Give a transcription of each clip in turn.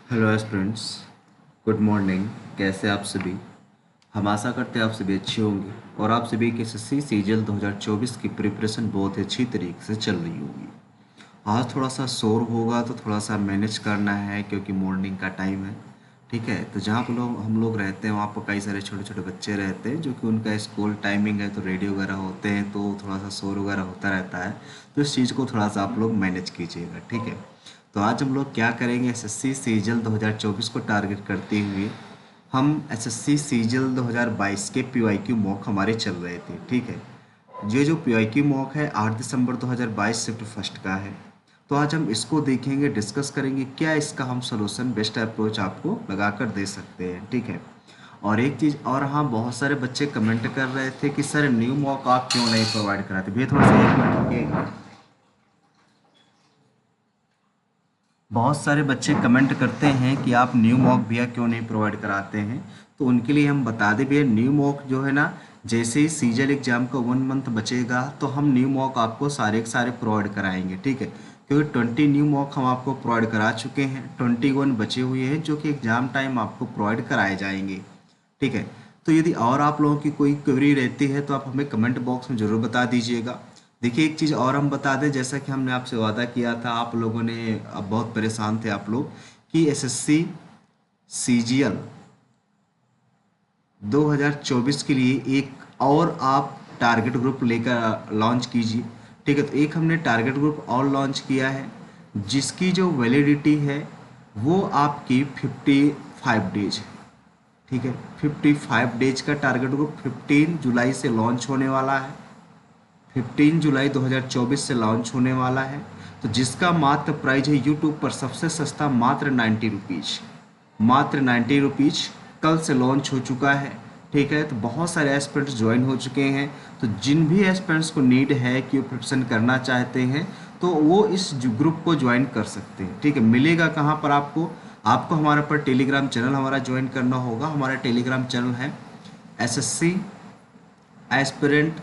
Hello aspirants, good morning. कैसे आप सभी? हम आशा करते हैं आप सभी अच्छे होंगे और आप सभी के एसएससी सीजीएल 2024 की प्रिपरेशन बहुत ही अच्छी तरीके से चल रही होगी। आज थोड़ा सा शोर होगा तो थोड़ा सा मैनेज करना है क्योंकि मॉर्निंग का टाइम है। ठीक है, तो जहाँ पर हम लोग रहते हैं वहाँ पर कई सारे छोटे छोटे बच्चे रहते हैं जो कि उनका स्कूल टाइमिंग है, तो रेडियो वगैरह होते हैं तो थोड़ा सा शोर वगैरह होता रहता है। तो इस चीज़ को थोड़ा सा आप लोग मैनेज कीजिएगा, ठीक है। तो आज हम लोग क्या करेंगे, एसएससी सीजीएल 2024 को टारगेट करते हुए हम एसएससी सीजीएल 2022 के पीवाईक्यू मॉक हमारे चल रहे थे, ठीक है। ये जो पीवाईक्यू मॉक है 8 दिसंबर 2022 शिफ्ट फर्स्ट का है। तो आज हम इसको देखेंगे, डिस्कस करेंगे क्या इसका हम सोल्यूशन बेस्ट अप्रोच आपको लगा कर दे सकते हैं, ठीक है। और एक चीज़ और, हाँ, बहुत सारे बच्चे कमेंट कर रहे थे कि सर न्यू मॉक आप क्यों नहीं प्रोवाइड कराते। भैया थोड़ा सा 1 मिनट रुकिएगा। बहुत सारे बच्चे कमेंट करते हैं कि आप न्यू मॉक भैया क्यों नहीं प्रोवाइड कराते हैं। तो उनके लिए हम बता दें भैया, न्यू मॉक जो है ना, जैसे ही सीजल एग्जाम का 1 मंथ बचेगा तो हम न्यू मॉक आपको सारे के सारे प्रोवाइड कराएंगे, ठीक है। क्योंकि 20 न्यू मॉक हम आपको प्रोवाइड करा चुके हैं, 21 बचे हुए हैं जो कि एग्जाम टाइम आपको प्रोवाइड कराए जाएंगे, ठीक है। तो यदि और आप लोगों की कोई क्वेरी रहती है तो आप हमें कमेंट बॉक्स में ज़रूर बता दीजिएगा। देखिए एक चीज़ और हम बता दें, जैसा कि हमने आपसे वादा किया था, आप लोगों ने, अब बहुत परेशान थे आप लोग कि एसएससी सीजीएल 2024 के लिए एक और आप टारगेट ग्रुप लेकर लॉन्च कीजिए, ठीक है। तो एक हमने टारगेट ग्रुप और लॉन्च किया है जिसकी जो वैलिडिटी है वो आपकी 55 डेज है, ठीक है। 55 डेज का टारगेट ग्रुप 15 जुलाई से लॉन्च होने वाला है, 15 जुलाई 2024 से लॉन्च होने वाला है। तो जिसका मात्र प्राइस है यूट्यूब पर सबसे सस्ता मात्र 90 रुपीज़, मात्र 90 रुपीज़। कल से लॉन्च हो चुका है, ठीक है। तो बहुत सारे एस्पिरेंट्स ज्वाइन हो चुके हैं। तो जिन भी एस्पिरेंट्स को नीड है कि वो प्रिपरेशन करना चाहते हैं तो वो इस ग्रुप को ज्वाइन कर सकते हैं, ठीक है। मिलेगा कहाँ पर आपको, आपको हमारे पर टेलीग्राम चैनल हमारा ज्वाइन करना होगा। हमारा टेलीग्राम चैनल है एसएससी एस्पिरेंट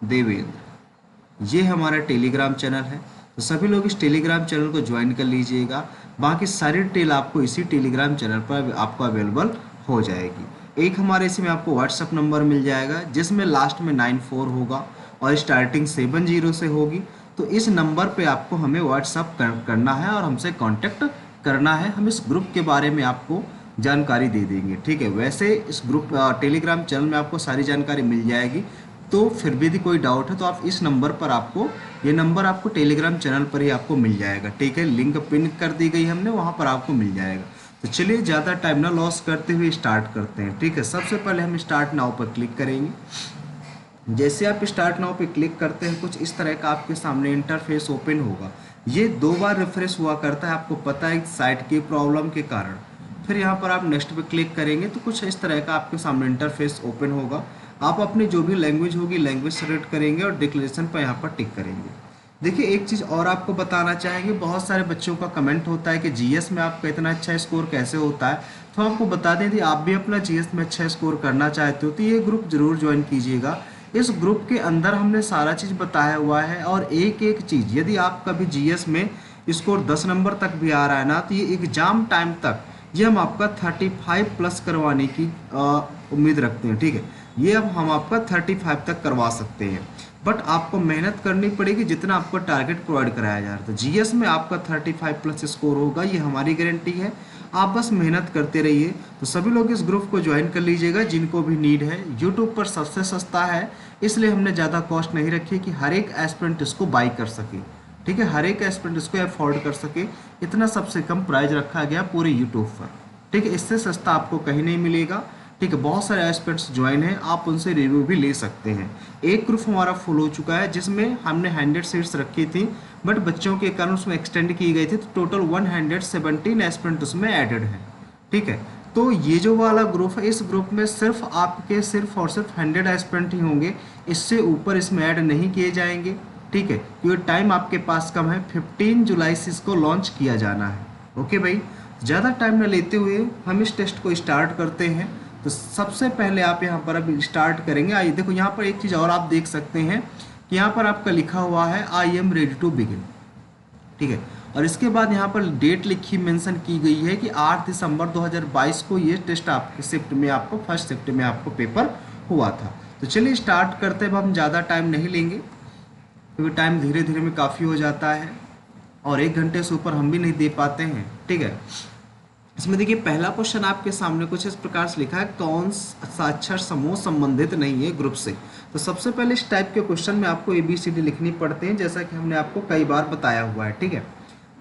देवेंद्र, ये हमारा टेलीग्राम चैनल है। तो सभी लोग इस टेलीग्राम चैनल को ज्वाइन कर लीजिएगा। बाकी सारी डिटेल आपको इसी टेलीग्राम चैनल पर आपको अवेलेबल हो जाएगी। एक हमारे इसी में आपको व्हाट्सअप नंबर मिल जाएगा जिसमें लास्ट में 94 होगा और स्टार्टिंग 70 से होगी। तो इस नंबर पे आपको हमें व्हाट्सअप करना है और हमसे कांटेक्ट करना है। हम इस ग्रुप के बारे में आपको जानकारी दे देंगे, ठीक है। वैसे इस ग्रुप टेलीग्राम चैनल में आपको सारी जानकारी मिल जाएगी। तो फिर भी यदि कोई डाउट है तो आप इस नंबर पर, आपको ये नंबर आपको टेलीग्राम चैनल पर ही आपको मिल जाएगा, ठीक है। लिंक पिन कर दी गई हमने, वहाँ पर आपको मिल जाएगा। तो चलिए ज़्यादा टाइम ना लॉस करते हुए स्टार्ट करते हैं, ठीक है। सबसे पहले हम स्टार्ट नाउ पर क्लिक करेंगे। जैसे आप स्टार्ट नाउ पे क्लिक करते हैं कुछ इस तरह का आपके सामने इंटरफेस ओपन होगा। ये 2 बार रिफ्रेश हुआ करता है, आपको पता है, साइट की प्रॉब्लम के कारण। फिर यहाँ पर आप नेक्स्ट पे क्लिक करेंगे तो कुछ इस तरह का आपके सामने इंटरफेस ओपन होगा। आप अपनी जो भी लैंग्वेज होगी लैंग्वेज सेलेक्ट करेंगे और डिक्लेरेशन पर यहाँ पर टिक करेंगे। देखिए एक चीज़ और आपको बताना चाहेंगे, बहुत सारे बच्चों का कमेंट होता है कि जीएस में आपका इतना अच्छा स्कोर कैसे होता है। तो आपको बता दें, यदि आप भी अपना जीएस में अच्छा स्कोर करना चाहते हो तो ये ग्रुप जरूर ज्वाइन कीजिएगा। इस ग्रुप के अंदर हमने सारा चीज़ बताया हुआ है और एक एक चीज़, यदि आप कभी जीएस में स्कोर 10 नंबर तक भी आ रहा है ना, तो ये एग्जाम टाइम तक ये हम आपका 35 प्लस करवाने की उम्मीद रखते हैं, ठीक है। ये अब हम आपका 35 तक करवा सकते हैं, बट आपको मेहनत करनी पड़ेगी जितना आपको टारगेट प्रोवाइड कराया जा रहा है। तो जीएस में आपका 35 प्लस स्कोर होगा, ये हमारी गारंटी है। आप बस मेहनत करते रहिए। तो सभी लोग इस ग्रुप को ज्वाइन कर लीजिएगा जिनको भी नीड है। यूट्यूब पर सबसे सस्ता है, इसलिए हमने ज़्यादा कॉस्ट नहीं रखी कि हर एक एस्पिरेंट इसको बाई कर सके, ठीक है। हर एक एस्पिरेंट इसको अफोर्ड कर सके, इतना सबसे कम प्राइस रखा गया पूरे यूट्यूब पर, ठीक है। इससे सस्ता आपको कहीं नहीं मिलेगा, ठीक है। बहुत सारे एस्पिरेंट्स ज्वाइन हैं, आप उनसे रिव्यू भी ले सकते हैं। एक ग्रुप हमारा फुल हो चुका है जिसमें हमने 100 सीट्स रखी थी, बट बच्चों के कारण उसमें एक्सटेंड की गई थी, तो टोटल 117 एस्पिरेंट उसमें एडेड है, ठीक है। तो ये जो वाला ग्रुप है, इस ग्रुप में सिर्फ आपके सिर्फ और सिर्फ 100 एस्पिरेंट ही होंगे, इससे ऊपर इसमें ऐड नहीं किए जाएंगे, ठीक है। क्योंकि टाइम आपके पास कम है, 15 जुलाई से इसको लॉन्च किया जाना है, ओके भाई। ज़्यादा टाइम न लेते हुए हम इस टेस्ट को स्टार्ट करते हैं। तो सबसे पहले आप यहाँ पर अब स्टार्ट करेंगे। आइए देखो, यहाँ पर एक चीज़ और आप देख सकते हैं कि यहाँ पर आपका लिखा हुआ है I am ready to begin, ठीक है। और इसके बाद यहाँ पर डेट लिखी मेंशन की गई है कि 8 दिसंबर 2022 को ये टेस्ट आपके शिफ्ट में आपको फर्स्ट शिफ्ट में आपको पेपर हुआ था। तो चलिए स्टार्ट करते हैं। अब हम ज़्यादा टाइम नहीं लेंगे क्योंकि टाइम धीरे धीरे में काफ़ी हो जाता है और 1 घंटे से ऊपर हम भी नहीं दे पाते हैं, ठीक है। इसमें देखिए पहला क्वेश्चन आपके सामने कुछ इस प्रकार से लिखा है, कौन सा अक्षर समूह संबंधित नहीं है ग्रुप से। तो सबसे पहले इस टाइप के क्वेश्चन में आपको ABCD लिखनी पड़ते हैं, जैसा कि हमने आपको कई बार बताया हुआ है, ठीक है।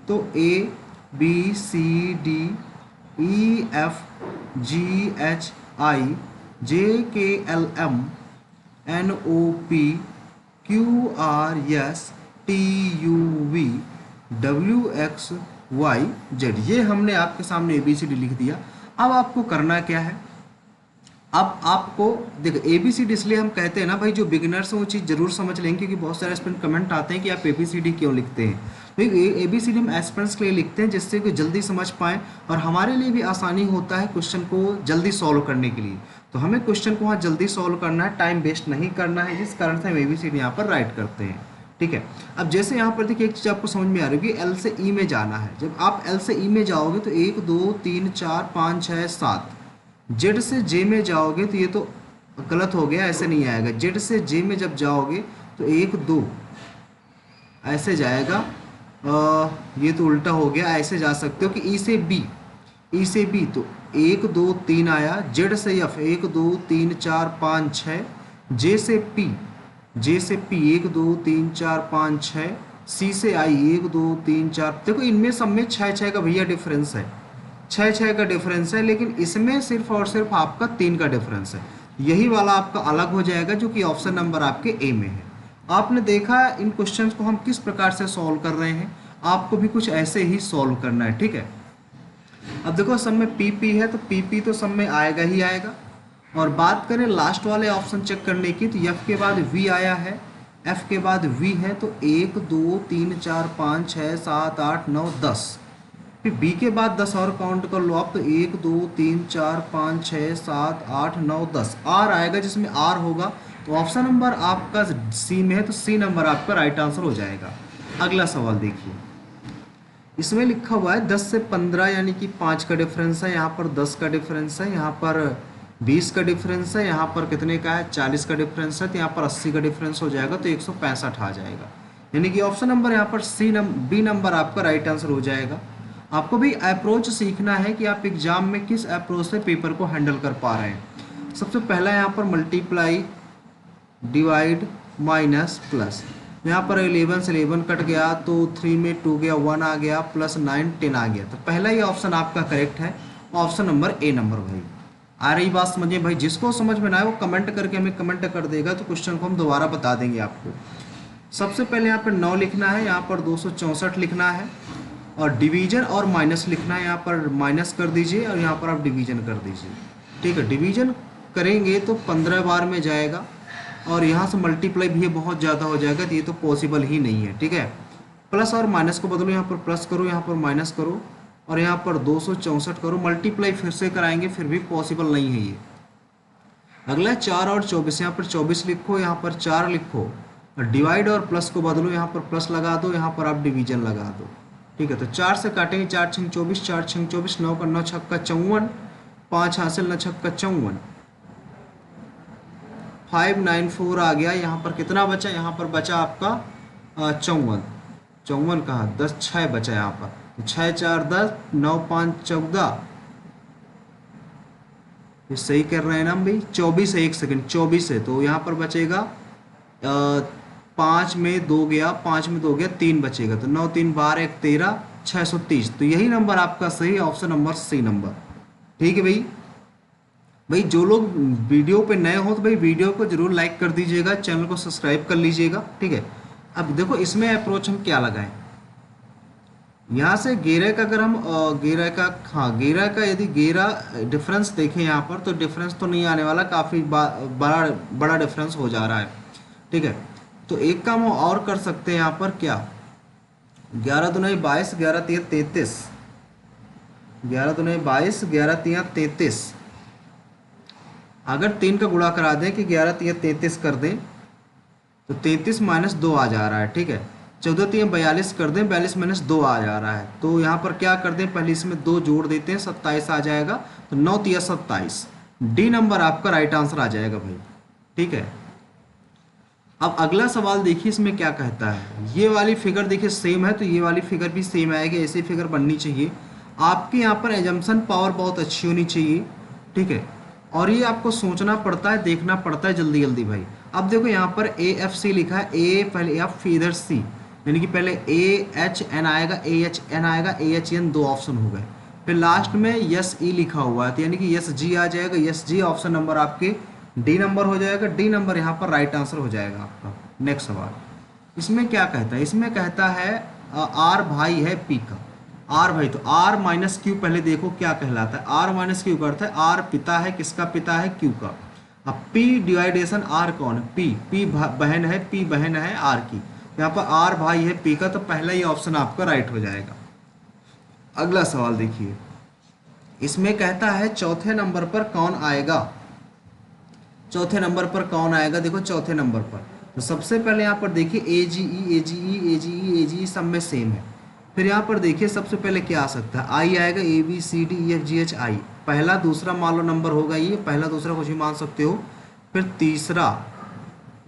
तो ABCDEFGHIJKLMNOPQRSTUVWXYZ, ये हमने आपके सामने ABCD लिख दिया। अब आपको करना क्या है, अब आपको देखो ABCD इसलिए हम कहते हैं ना भाई, जो बिगिनर्स हैं वो चीज़ जरूर समझ लेंगे, क्योंकि बहुत सारे स्टूडेंट कमेंट आते हैं कि आप ABCD क्यों लिखते हैं। तो ABCD हम एस्पिरेंट्स के लिए लिखते हैं जिससे कि जल्दी समझ पाएँ और हमारे लिए भी आसानी होता है क्वेश्चन को जल्दी सॉल्व करने के लिए। तो हमें क्वेश्चन को वहाँ जल्दी सॉल्व करना है, टाइम वेस्ट नहीं करना है, जिस कारण से हम ABCD यहाँ पर राइट करते हैं, ठीक है। अब जैसे यहाँ पर देखिए एक चीज़ आपको समझ में आ रही है कि L से E में जाना है। जब आप L से E में जाओगे तो 1 2 3 4 5 6 7, जेड से जे में जाओगे तो ये तो गलत हो गया, ऐसे नहीं आएगा। जेड से जे में जब जाओगे तो 1 2 ऐसे जाएगा, ये तो उल्टा हो गया, ऐसे जा सकते हो कि ई से बी तो 1 2 3 आया। जेड से एफ 1 2 3 4 5 6, जे से पी 1 2 3 4 5 6, सी से आई 1 2 3 4। देखो इनमें सब में 6 6 का भैया डिफरेंस है, 6 6 का डिफरेंस है, लेकिन इसमें सिर्फ और सिर्फ आपका 3 का डिफरेंस है। यही वाला आपका अलग हो जाएगा जो कि ऑप्शन नंबर आपके ए में है। आपने देखा इन क्वेश्चंस को हम किस प्रकार से सॉल्व कर रहे हैं, आपको भी कुछ ऐसे ही सॉल्व करना है, ठीक है। अब देखो सब में पी है तो पी तो सब में आएगा ही आएगा। और बात करें लास्ट वाले ऑप्शन चेक करने की, तो एफ के बाद वी आया है, एफ के बाद वी है, तो 1 2 3 4 5 6 7 8 9 10। फिर बी के बाद 10 और काउंट कर लो आप, तो 1 2 3 4 5 6 7 8 9 10। आर आएगा, जिसमें आर होगा तो ऑप्शन नंबर आपका सी में है, तो सी नंबर आपका राइट आंसर हो जाएगा। अगला सवाल देखिए, इसमें लिखा हुआ है 10 से 15 यानी कि 5 का डिफरेंस है, यहाँ पर 10 का डिफरेंस है, यहाँ पर 20 का डिफरेंस है, यहाँ पर कितने का है 40 का डिफरेंस है, तो यहाँ पर 80 का डिफरेंस हो जाएगा, तो 165 आ जाएगा। यानी कि ऑप्शन नंबर यहाँ पर बी नंबर आपका राइट आंसर हो जाएगा। आपको भी अप्रोच सीखना है कि आप एग्जाम में किस अप्रोच से पेपर को हैंडल कर पा रहे हैं। सबसे पहला यहाँ पर मल्टीप्लाई डिवाइड माइनस प्लस, यहाँ पर 11 से 11 कट गया तो 3 में 2 गया, 1 आ गया, प्लस 9 10 आ गया। तो पहला ही ऑप्शन आपका करेक्ट है, ऑप्शन नंबर ए नंबर। भाई आ रही बात समझिए भाई, जिसको समझ में ना आए वो कमेंट करके हमें कमेंट कर देगा, तो क्वेश्चन को हम दोबारा बता देंगे आपको। सबसे पहले यहाँ पर 9 लिखना है, यहाँ पर 264 लिखना है, और डिवीजन और माइनस लिखना है। यहाँ पर माइनस कर दीजिए और यहाँ पर आप डिवीजन कर दीजिए, ठीक है। डिवीजन करेंगे तो 15 बार में जाएगा, और यहाँ से मल्टीप्लाई भी बहुत ज़्यादा हो जाएगा, तो ये तो पॉसिबल ही नहीं है, ठीक है। प्लस और माइनस को बदलो, यहाँ पर प्लस करो, यहाँ पर माइनस करो, और यहाँ पर 264 करो। मल्टीप्लाई फिर से कराएंगे फिर भी पॉसिबल नहीं है ये। अगला 4 और 24, यहाँ पर 24 लिखो, यहाँ पर 4 लिखो, और डिवाइड और प्लस को बदलो, यहाँ पर प्लस लगा दो, यहाँ पर आप डिवीजन लगा दो, ठीक है। तो 4 से काटेंगे, 4 छंग 24, 4 छंग 24, 9 का 9 छक्का 54, 5 हासिल 9 छक्का 54, 594 आ गया। यहाँ पर कितना बचा, यहाँ पर बचा आपका 54, 54 कहाँ 10 6 बचा यहाँ पर, 6 4 10, 9 5 14, ये सही कर रहे हैं ना हम भाई, 24 है, 1 सेकंड 24 है, तो यहाँ पर बचेगा 5 में 2 गया, 5 में 2 गया, 3 बचेगा, तो 9 3 12 1 13, 630। तो यही नंबर आपका सही ऑप्शन नंबर सी नंबर, ठीक है भाई। भाई जो लोग वीडियो पे नए हो तो भाई वीडियो को जरूर लाइक कर दीजिएगा, चैनल को सब्सक्राइब कर लीजिएगा, ठीक है। अब देखो इसमें अप्रोच हम क्या लगाएं, यहाँ से गेरा का अगर हम गेरा का यदि गेरा डिफरेंस देखें यहाँ पर, तो डिफरेंस तो नहीं आने वाला, काफ़ी बड़ा डिफरेंस हो जा रहा है, ठीक है। तो एक काम और कर सकते हैं यहाँ पर, क्या 11 दूनी 22, 11 तिया 33, 11 दूनी 22, 11 तिया 33। अगर 3 का गुणा करा दें कि 11 तिया 33 कर दें, तो 33 - 2 आ जा रहा है, ठीक है। 14 3 42 कर दें, 42 माइनस 2 आ जा रहा है, तो यहाँ पर क्या कर दें, पहले इसमें 2 जोड़ देते हैं, 27 आ जाएगा, तो 9 तिया 27, डी नंबर आपका राइट आंसर आ जाएगा भाई। ठीक है, अब अगला सवाल देखिए, इसमें क्या कहता है, ये वाली फिगर देखिए सेम है, तो ये वाली फिगर भी सेम आएगी, ऐसी फिगर बननी चाहिए। आपके यहाँ पर एजम्पशन पावर बहुत अच्छी होनी चाहिए। ठीक है, और ये आपको सोचना पड़ता है, देखना पड़ता है जल्दी जल्दी भाई। अब देखो यहाँ पर ए एफ सी लिखा है, ए पहले एफ फिर इधर सी, यानी कि पहले ए एच एन आएगा, ए एच एन आएगा, ए एच एन, दो ऑप्शन हो गए, फिर लास्ट में यस ई लिखा हुआ है, तो यानी कि यस जी आ जाएगा, यस जी ऑप्शन नंबर आपके डी नंबर हो जाएगा, डी नंबर यहाँ पर राइट आंसर हो जाएगा आपका। नेक्स्ट सवाल, इसमें क्या कहता है, इसमें कहता है आर भाई है पी का, आर भाई, तो आर माइनस क्यू पहले देखो क्या कहलाता है, आर माइनस क्यू करता है, आर पिता है, किसका पिता है, क्यू का। अब पी डिवाइडेशन आर कौन है, पी बहन है, पी बहन है आर की, यहाँ पर आर भाई है पी का, तो पहला ही ऑप्शन आपका राइट हो जाएगा। अगला सवाल देखिए, इसमें कहता है चौथे नंबर पर कौन आएगा, चौथे नंबर पर कौन आएगा, देखो चौथे नंबर पर, तो सबसे पहले यहाँ पर देखिए ए जी ई, ए जी ई, ए जी ई, ए जी ई सब में सेम है। फिर यहाँ पर देखिए सबसे पहले क्या आ सकता है, आई आएगा, A B C D E F G H I, पहला दूसरा मान लो नंबर होगा, ये पहला दूसरा कुछ भी मान सकते हो। फिर तीसरा,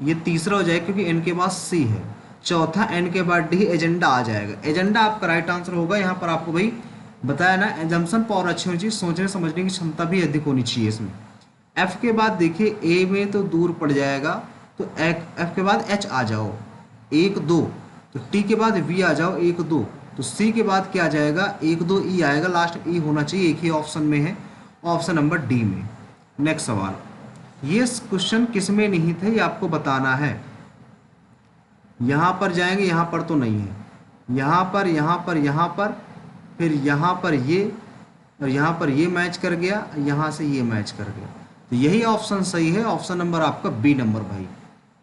ये तीसरा हो जाएगा क्योंकि एन के बाद सी है। चौथा एन के बाद डी, एजेंडा आ जाएगा, एजेंडा आपका राइट आंसर होगा। यहाँ पर आपको भाई बताया ना, एजम्पशन पावर अच्छी होनी चाहिए, सोचने समझने की क्षमता भी अधिक होनी चाहिए इसमें। एफ के बाद देखिए ए में तो दूर पड़ जाएगा, तो एफ के बाद एच आ जाओ, 1 2, तो टी के बाद वी आ जाओ, 1 2, तो सी के बाद क्या आ जाएगा, 1 2 ई आएगा, लास्ट ई होना चाहिए, एक ही ऑप्शन में है, ऑप्शन नंबर डी में। नेक्स्ट सवाल, ये क्वेश्चन किस में नहीं थे ये आपको बताना है। यहाँ पर जाएंगे, यहाँ पर तो नहीं है, यहाँ पर, यहाँ पर, यहाँ पर, फिर यहाँ पर ये, और यहाँ पर ये मैच कर गया, यहाँ से ये मैच कर गया, तो यही ऑप्शन सही है, ऑप्शन नंबर आपका बी नंबर भाई।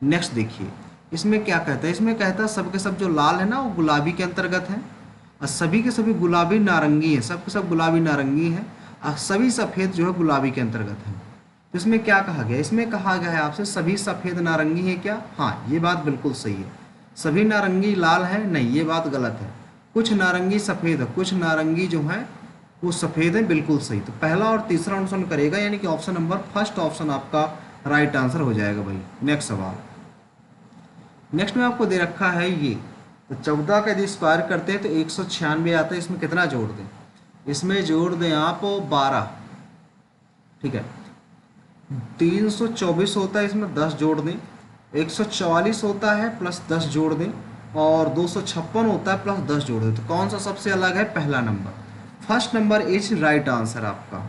नेक्स्ट देखिए, इसमें क्या कहता है, इसमें कहता है सब के सब जो लाल है ना वो गुलाबी के अंतर्गत है, और सभी के सभी गुलाबी नारंगी है, सब के सब गुलाबी नारंगी है, और सभी सफ़ेद जो है गुलाबी के अंतर्गत है। तो इसमें क्या कहा गया, इसमें कहा गया है आपसे सभी सफ़ेद नारंगी है क्या, हाँ ये बात बिल्कुल सही है। सभी नारंगी लाल है, नहीं ये बात गलत है। कुछ नारंगी सफ़ेद है, कुछ नारंगी जो है वो सफ़ेद है, बिल्कुल सही। तो पहला और तीसरा ऑप्शन करेगा, यानी कि ऑप्शन नंबर फर्स्ट ऑप्शन आपका राइट आंसर हो जाएगा भाई। नेक्स्ट सवाल, नेक्स्ट में आपको दे रखा है ये, तो 14 का यदि स्क्वायर करते हैं तो 196 आता है, इसमें कितना जोड़ दें, इसमें जोड़ दें आप 12। ठीक है, 324 होता है, इसमें 10 जोड़ दें, 144 होता है प्लस 10 जोड़ दें, और 256 होता है प्लस 10 जोड़ दें। तो कौन सा सबसे अलग है, पहला number, first number is right answer आपका।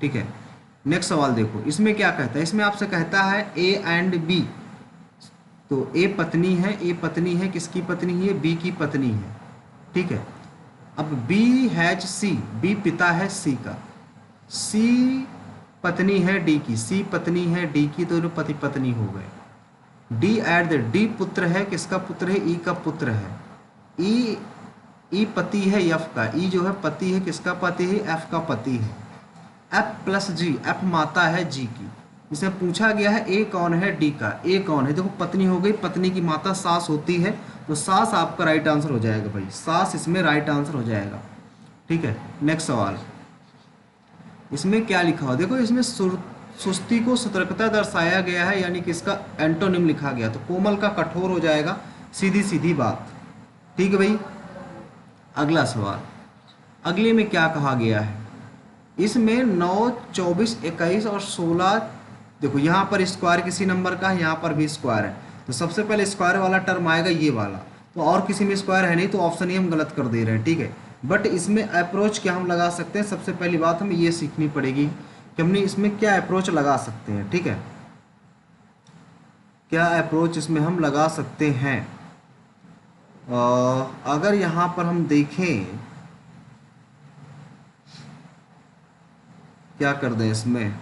ठीक है, नेक्स्ट सवाल देखो, इसमें क्या कहता है, इसमें आपसे कहता है ए एंड बी, तो ए पत्नी है, ए पत्नी है, किसकी पत्नी है, बी की पत्नी है। ठीक है, अब बी हैज सी, बी पिता है सी का, सी पत्नी है डी की, सी पत्नी है डी की, दोनों पति पत्नी हो गए। डी एट द, डी पुत्र है, किसका पुत्र है, ई का पुत्र है। ई पति है एफ का, ई जो है पति है, किसका पति है, एफ का पति है। एफ प्लस जी, एफ माता है जी की। इसे पूछा गया है ए कौन है, डी का, ए कौन है, देखो पत्नी हो गई, पत्नी की माता सास होती है, तो सास आपका राइट आंसर हो जाएगा भाई, सास इसमें राइट आंसर हो जाएगा। ठीक है, नेक्स्ट सवाल, इसमें क्या लिखा हो, देखो इसमें सुस्ती को सतर्कता दर्शाया गया है, यानी कि इसका एंटोनिम लिखा गया, तो कोमल का कठोर हो जाएगा, सीधी सीधी बात। ठीक है भाई, अगला सवाल, अगले में क्या कहा गया है, इसमें 9 24 21 और 16, देखो यहाँ पर स्क्वायर किसी नंबर का है, यहाँ पर भी स्क्वायर है, तो सबसे पहले स्क्वायर वाला टर्म आएगा ये वाला, तो और किसी में स्क्वायर है नहीं, तो ऑप्शन ही हम गलत कर दे रहे हैं। ठीक है, बट इसमें अप्रोच क्या हम लगा सकते हैं, सबसे पहली बात हमें ये सीखनी पड़ेगी कि हमने इसमें क्या अप्रोच लगा सकते हैं। ठीक है, क्या अप्रोच इसमें हम लगा सकते हैं, अगर यहाँ पर हम देखें, क्या कर दें इसमें,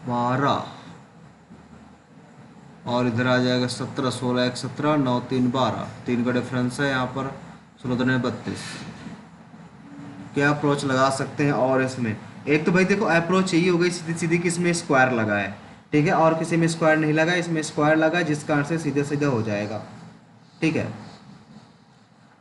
12 और इधर आ जाएगा 17, 16 1 17, 9 3 12, 3 का डिफरेंस है यहाँ पर, 16 32। क्या अप्रोच लगा सकते हैं, और इसमें एक तो भाई देखो अप्रोच यही हो गई सीधी सीधी कि इसमें स्क्वायर लगा है, ठीक है, और किसी में स्क्वायर नहीं लगा, इसमें स्क्वायर लगा है, जिस कारण से सीधे सीधे हो जाएगा, ठीक है।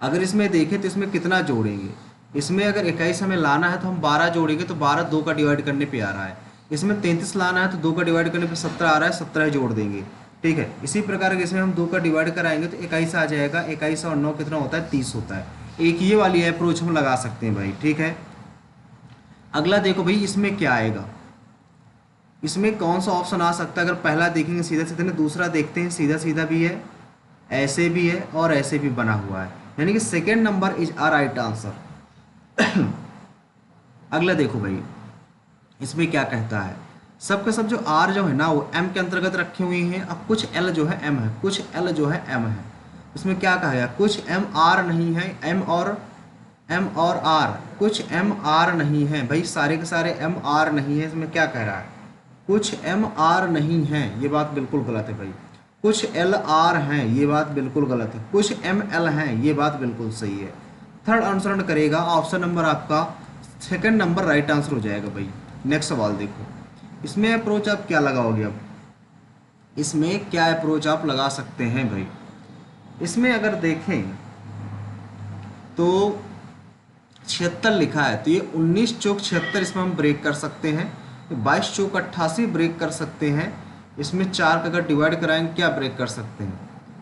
अगर इसमें देखें तो इसमें कितना जोड़ेंगे, इसमें अगर 21 हमें लाना है तो हम 12 जोड़ेंगे, तो 12 2 का डिवाइड करने पे आ रहा है। इसमें 33 लाना है तो 2 का डिवाइड करने पे 17 आ रहा है, 17 जोड़ देंगे, ठीक है। इसी प्रकार के इसमें हम 2 का डिवाइड कराएंगे तो 21 आ जाएगा, 21 और 9 कितना होता है, 30 होता है। एक ये वाली अप्रोच हम लगा सकते हैं भाई, ठीक है। अगला देखो भाई इसमें क्या आएगा, इसमें कौन सा ऑप्शन आ सकता है। अगर पहला देखेंगे सीधा सीधा ना, दूसरा देखते हैं सीधा सीधा भी है, ऐसे भी है और ऐसे भी बना हुआ है, यानी कि second number is a right answer. अगला देखो भाई इसमें क्या कहता है, सब का सब जो आर जो है ना वो एम के अंतर्गत रखे हुए हैं, अब कुछ एल जो है एम है, कुछ एल जो है एम है। इसमें क्या कहा गया, कुछ एम आर नहीं है, एम और आर, कुछ एम आर नहीं है भाई, सारे के सारे एम आर नहीं है। इसमें क्या कह रहा है, कुछ एम आर नहीं है, ये बात बिल्कुल गलत है भाई। कुछ एल आर हैं, ये बात बिल्कुल गलत है। कुछ एम एल हैं, ये बात बिल्कुल सही है। थर्ड अनुसरण करेगा, ऑप्शन नंबर आपका सेकंड नंबर राइट आंसर हो जाएगा भाई। नेक्स्ट सवाल देखो, इसमें अप्रोच आप क्या लगाओगे, अब इसमें क्या अप्रोच आप लगा सकते हैं भाई। इसमें अगर देखें तो 76 लिखा है, तो ये 19 चौक 76 इसमें हम ब्रेक कर सकते हैं, 22 चौक 88 ब्रेक कर सकते हैं। इसमें 4 का अगर डिवाइड कराएंगे क्या ब्रेक कर सकते हैं,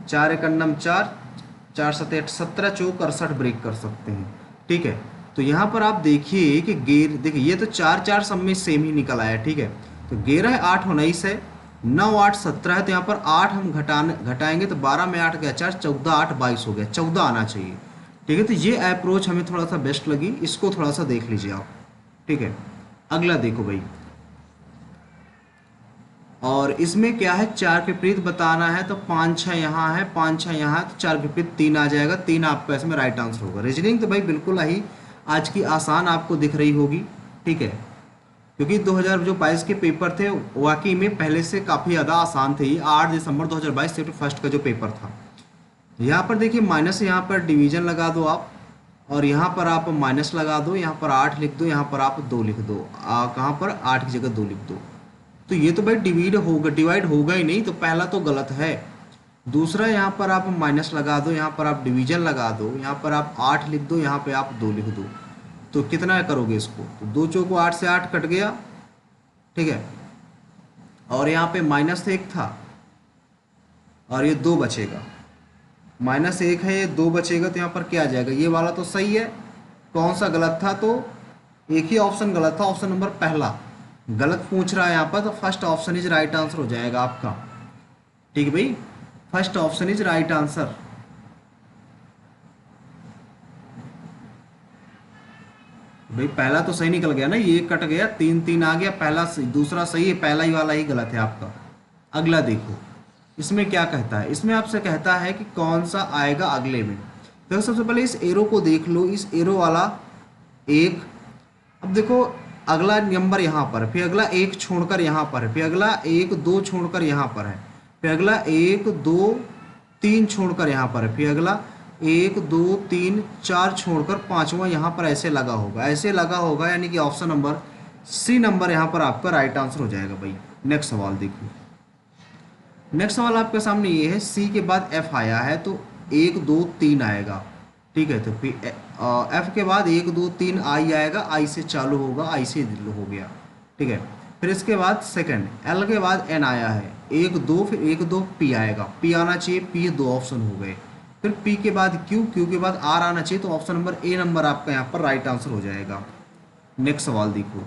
4 एक अन्नम 4, 4 सत्ते 17 चौक 68 ब्रेक कर सकते हैं, ठीक है। तो यहाँ पर आप देखिए कि गेर, देखिए ये तो 4 4 सब में सेम ही निकल आया, ठीक है। तो 11 है 8 19 है, 9 8 17 है, तो यहाँ पर 8 हम घटाएंगे तो 12 में 8 गया 4, 14 8 22 हो गया, 14 आना चाहिए, ठीक है। तो ये अप्रोच हमें थोड़ा सा बेस्ट लगी, इसको थोड़ा सा देख लीजिए आप, ठीक है। अगला देखो भाई, और इसमें क्या है, 4 के विपरीत बताना है, तो 5 6 यहाँ है, 5 6 यहाँ है, तो 4 के विपरीत 3 आ जाएगा, 3 आपका इसमें राइट आंसर होगा। रीजनिंग तो भाई बिल्कुल ही आज की आसान आपको दिख रही होगी, ठीक है, क्योंकि 2022 के पेपर थे वाकई में पहले से काफ़ी ज़्यादा आसान थे। 8 दिसंबर 2022 सेफ्टी फर्स्ट का जो पेपर था, यहाँ पर देखिए माइनस, यहाँ पर डिवीजन लगा दो आप, और यहाँ पर आप माइनस लगा दो, यहाँ पर 8 लिख दो, यहाँ पर आप 2 लिख दो, कहाँ पर 8 की जगह 2 लिख दो। तो ये तो भाई डिवाइड होगा ही नहीं, तो पहला तो गलत है। दूसरा यहाँ पर आप माइनस लगा दो, यहाँ पर आप डिवीजन लगा दो, यहाँ पर आप 8 लिख दो, यहाँ पे आप 2 लिख दो, तो कितना करोगे इसको, तो 2 चौको 8 से 8 कट गया, ठीक है। और यहाँ पे माइनस 1 था और ये 2 बचेगा, -1 है, ये 2 बचेगा, तो यहाँ पर क्या आ जाएगा, ये वाला तो सही है। कौन सा गलत था, तो एक ही ऑप्शन गलत था, ऑप्शन नंबर पहला गलत पूछ रहा है यहाँ पर, तो first option is right answer हो जाएगा आपका, ठीक है भाई, first option is right answer. भाई पहला तो सही निकल गया ना, ये कट गया, 3 3 आ गया, पहला दूसरा सही है, पहला ही वाला ही गलत है आपका। अगला देखो इसमें क्या कहता है, इसमें आपसे कहता है कि कौन सा आएगा अगले में। तो सबसे पहले इस एरो को देख लो, इस एरो वाला 1, अब देखो अगला नंबर यहाँ पर, फिर अगला 1 छोड़कर यहाँ पर है, फिर अगला 1 2 छोड़कर यहाँ पर है, फिर अगला 1 2 3 छोड़कर यहाँ पर है, फिर अगला 1 2 3 4 छोड़कर 5वां यहाँ पर ऐसे लगा होगा, ऐसे लगा होगा, यानी कि ऑप्शन नंबर सी नंबर यहाँ पर आपका राइट आंसर हो जाएगा भाई। नेक्स्ट सवाल देखिए, नेक्स्ट सवाल आपके सामने ये है, सी के बाद एफ आया है, तो 1 2 3 आएगा, ठीक है। तो फिर एफ के बाद 1 2 3 आई आएगा, आई से चालू होगा, आई से हो गया, ठीक है। फिर इसके बाद सेकंड एल के बाद एन आया है, 1 2 फिर 1 2 पी आएगा, पी आना चाहिए, पी 2 ऑप्शन हो गए। फिर पी के बाद क्यू, क्यू के बाद आर आना चाहिए, तो ऑप्शन नंबर ए नंबर आपका यहाँ पर राइट आंसर हो जाएगा। नेक्स्ट सवाल देखो,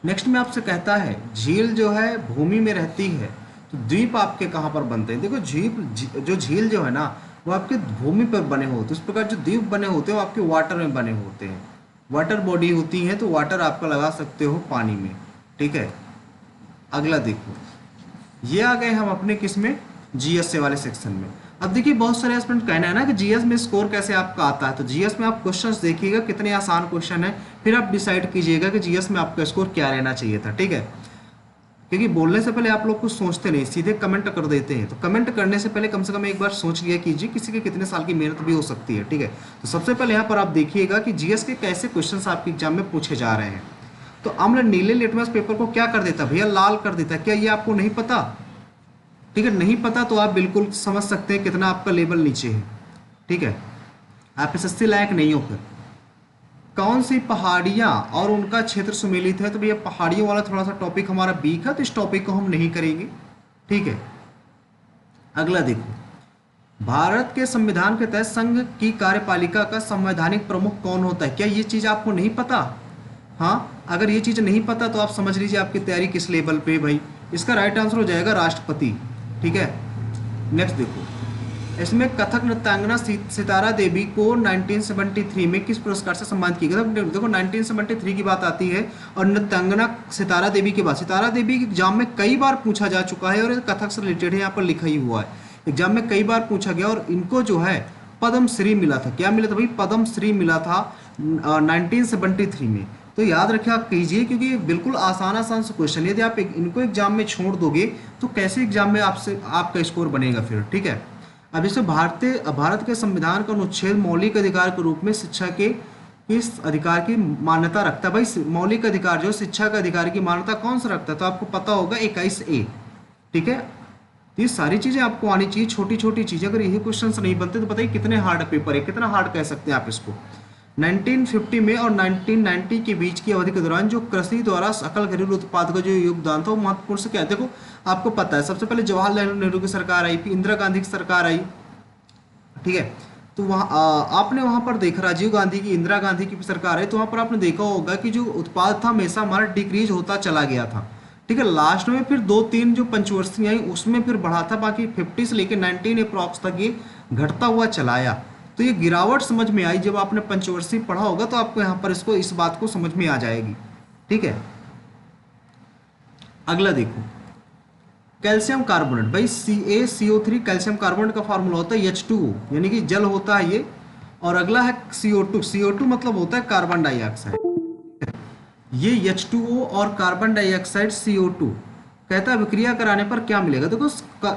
नेक्स्ट में आपसे कहता है झील जो है भूमि में रहती है, तो द्वीप आपके कहाँ पर बनते हैं। देखो जो झील जो है ना वो आपके भूमि पर बने होते हैं, इस प्रकार जो द्वीप बने होते हैं वो आपके वाटर में बने होते हैं, वाटर बॉडी होती है, तो वाटर आपका लगा सकते हो पानी में, ठीक है। अगला देखो, ये आ गए हम अपने किस में, जीएस वाले सेक्शन में। अब देखिए बहुत सारे स्टूडेंट कहना है ना कि जीएस में स्कोर कैसे आपका आता है, तो जीएस में आप क्वेश्चंस देखिएगा कितने आसान क्वेश्चन है, फिर आप डिसाइड कीजिएगा कि जीएस में आपका स्कोर क्या रहना चाहिए था, ठीक है। क्योंकि बोलने से पहले आप लोग कुछ सोचते नहीं, सीधे कमेंट कर देते हैं, तो कमेंट करने से पहले कम से कम एक बार सोच लिया कीजिए, किसी के कितने साल की मेहनत भी हो सकती है, ठीक है। तो सबसे पहले यहाँ पर आप देखिएगा कि जीएस के कैसे क्वेश्चंस आपके एग्जाम में पूछे जा रहे हैं। तो अम्ल नीले लिटमस पेपर को क्या कर देता है भैया, लाल कर देता है। क्या ये आपको नहीं पता? ठीक है, नहीं पता तो आप बिल्कुल समझ सकते हैं कितना आपका लेवल नीचे है। ठीक है, आप एसएससी लायक नहीं हो। फिर कौन सी पहाड़ियाँ और उनका क्षेत्र सुमेलित है? तो भैया पहाड़ियों वाला थोड़ा सा टॉपिक हमारा वीक है, तो इस टॉपिक को हम नहीं करेंगे। ठीक है, अगला देखो, भारत के संविधान के तहत संघ की कार्यपालिका का संवैधानिक प्रमुख कौन होता है? क्या ये चीज़ आपको नहीं पता? हाँ, अगर ये चीज़ नहीं पता तो आप समझ लीजिए आपकी तैयारी किस लेवल पे भाई। इसका राइट आंसर हो जाएगा राष्ट्रपति। ठीक है, नेक्स्ट देखो, इसमें कथक नृत्यांगना सितारा देवी को 1973 में किस पुरस्कार से सम्मानित किया गया? देखो 1973 की बात आती है और नृत्यांगना सितारा देवी के बाद, सितारा देवी एग्जाम में कई बार पूछा जा चुका है और कथक से रिलेटेड है, यहाँ पर लिखा ही हुआ है, एग्जाम में कई बार पूछा गया और इनको जो है पद्म श्री मिला था। क्या मिला था भाई? पद्म श्री मिला था 1973 में। तो याद रखिए आप कीजिए, क्योंकि ये बिल्कुल आसान से क्वेश्चन, यदि आप इनको एग्जाम में छोड़ दोगे तो कैसे एग्जाम में आपसे आपका स्कोर बनेगा फिर। ठीक है, अब इसमें भारत के संविधान का अनुच्छेद मौलिक अधिकार के रूप में शिक्षा के किस अधिकार की मान्यता रखता है? भाई मौलिक अधिकार जो शिक्षा का अधिकार की मान्यता कौन सा रखता है? तो आपको पता होगा 21A। ठीक है, ये सारी चीजें आपको आनी चाहिए, छोटी छोटी चीजें। अगर यही क्वेश्चन नहीं बनते तो बताइए कितने हार्ड पेपर है, कितना हार्ड कह सकते हैं आप इसको। 1950 में और 1990 के बीच की अवधि के दौरान जो कृषि द्वारा सकल घरेलू उत्पाद का जो योगदान था वो महत्वपूर्ण से क्या है? देखो आपको पता है, सबसे पहले जवाहरलाल नेहरू की सरकार आई, फिर इंदिरा गांधी की सरकार आई। ठीक है, तो वहाँ आपने वहाँ पर देखा, राजीव गांधी की, इंदिरा गांधी की सरकार है, तो वहाँ पर आपने देखा होगा कि जो उत्पाद था हमेशा हमारा डिक्रीज होता चला गया था। ठीक है, लास्ट में फिर 2-3 जो पंचवर्षीय आई उसमें फिर बढ़ा था, बाकी 50 से लेकर 19 अप्रॉक्स तक ये घटता हुआ चलाया। तो ये गिरावट समझ में आई, जब आपने पंचवर्षीय पढ़ा होगा तो आपको यहाँ पर इसको इस बात को समझ में आ जाएगी। ठीक है, अगला देखो, कैल्शियम कार्बोनेट, भाई CaCO3 कैल्शियम कार्बोनेट का फार्मूला होता है H2O, यानी कि जल होता है ये। और अगला है CO2 मतलब होता है कार्बन डाइऑक्साइड। ये H2O और कार्बन डाइऑक्साइड CO2 कहता है विक्रिया कराने पर क्या मिलेगा? देखो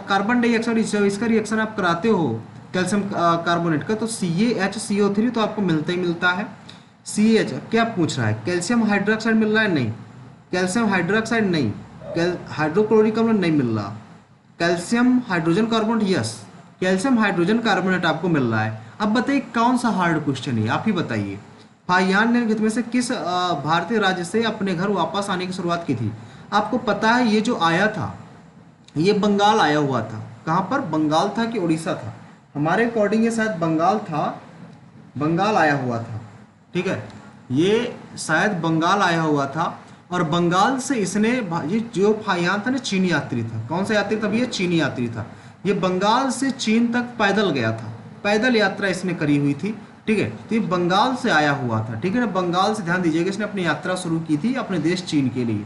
कार्बन डाइऑक्साइड इसका रिएक्शन आप कराते हो कैल्शियम कार्बोनेट का, तो CaHCO3 तो आपको मिलता ही मिलता है। CH क्या पूछ रहा है? कैल्शियम हाइड्रोक्साइड मिल रहा है? नहीं। कैल्शियम हाइड्रोक्साइड नहीं। हाइड्रोक्लोरिक अम्ल नहीं मिल रहा। Calcium hydrogen carbonate, yes calcium hydrogen carbonate आपको मिल रहा है। अब बताइए कौन सा हार्ड क्वेश्चन है, आप ही बताइए। फाहियान ने में से किस भारतीय राज्य से अपने घर वापस आने की शुरुआत की थी? आपको पता है ये जो आया था ये बंगाल आया हुआ था। कहाँ पर? बंगाल था कि उड़ीसा था? हमारे अकॉर्डिंग ये शायद बंगाल था, बंगाल आया हुआ था। ठीक है, ये शायद बंगाल आया हुआ था और बंगाल से इसने, ये जो फाहियान था ना चीनी यात्री था। कौन सा यात्री था भैया? चीनी यात्री था। ये बंगाल से चीन तक पैदल गया था, पैदल यात्रा इसने करी हुई थी। ठीक है, तो ये बंगाल से आया हुआ था। ठीक है ना, बंगाल से, ध्यान दीजिएगा, इसने अपनी यात्रा शुरू की थी अपने देश चीन के लिए।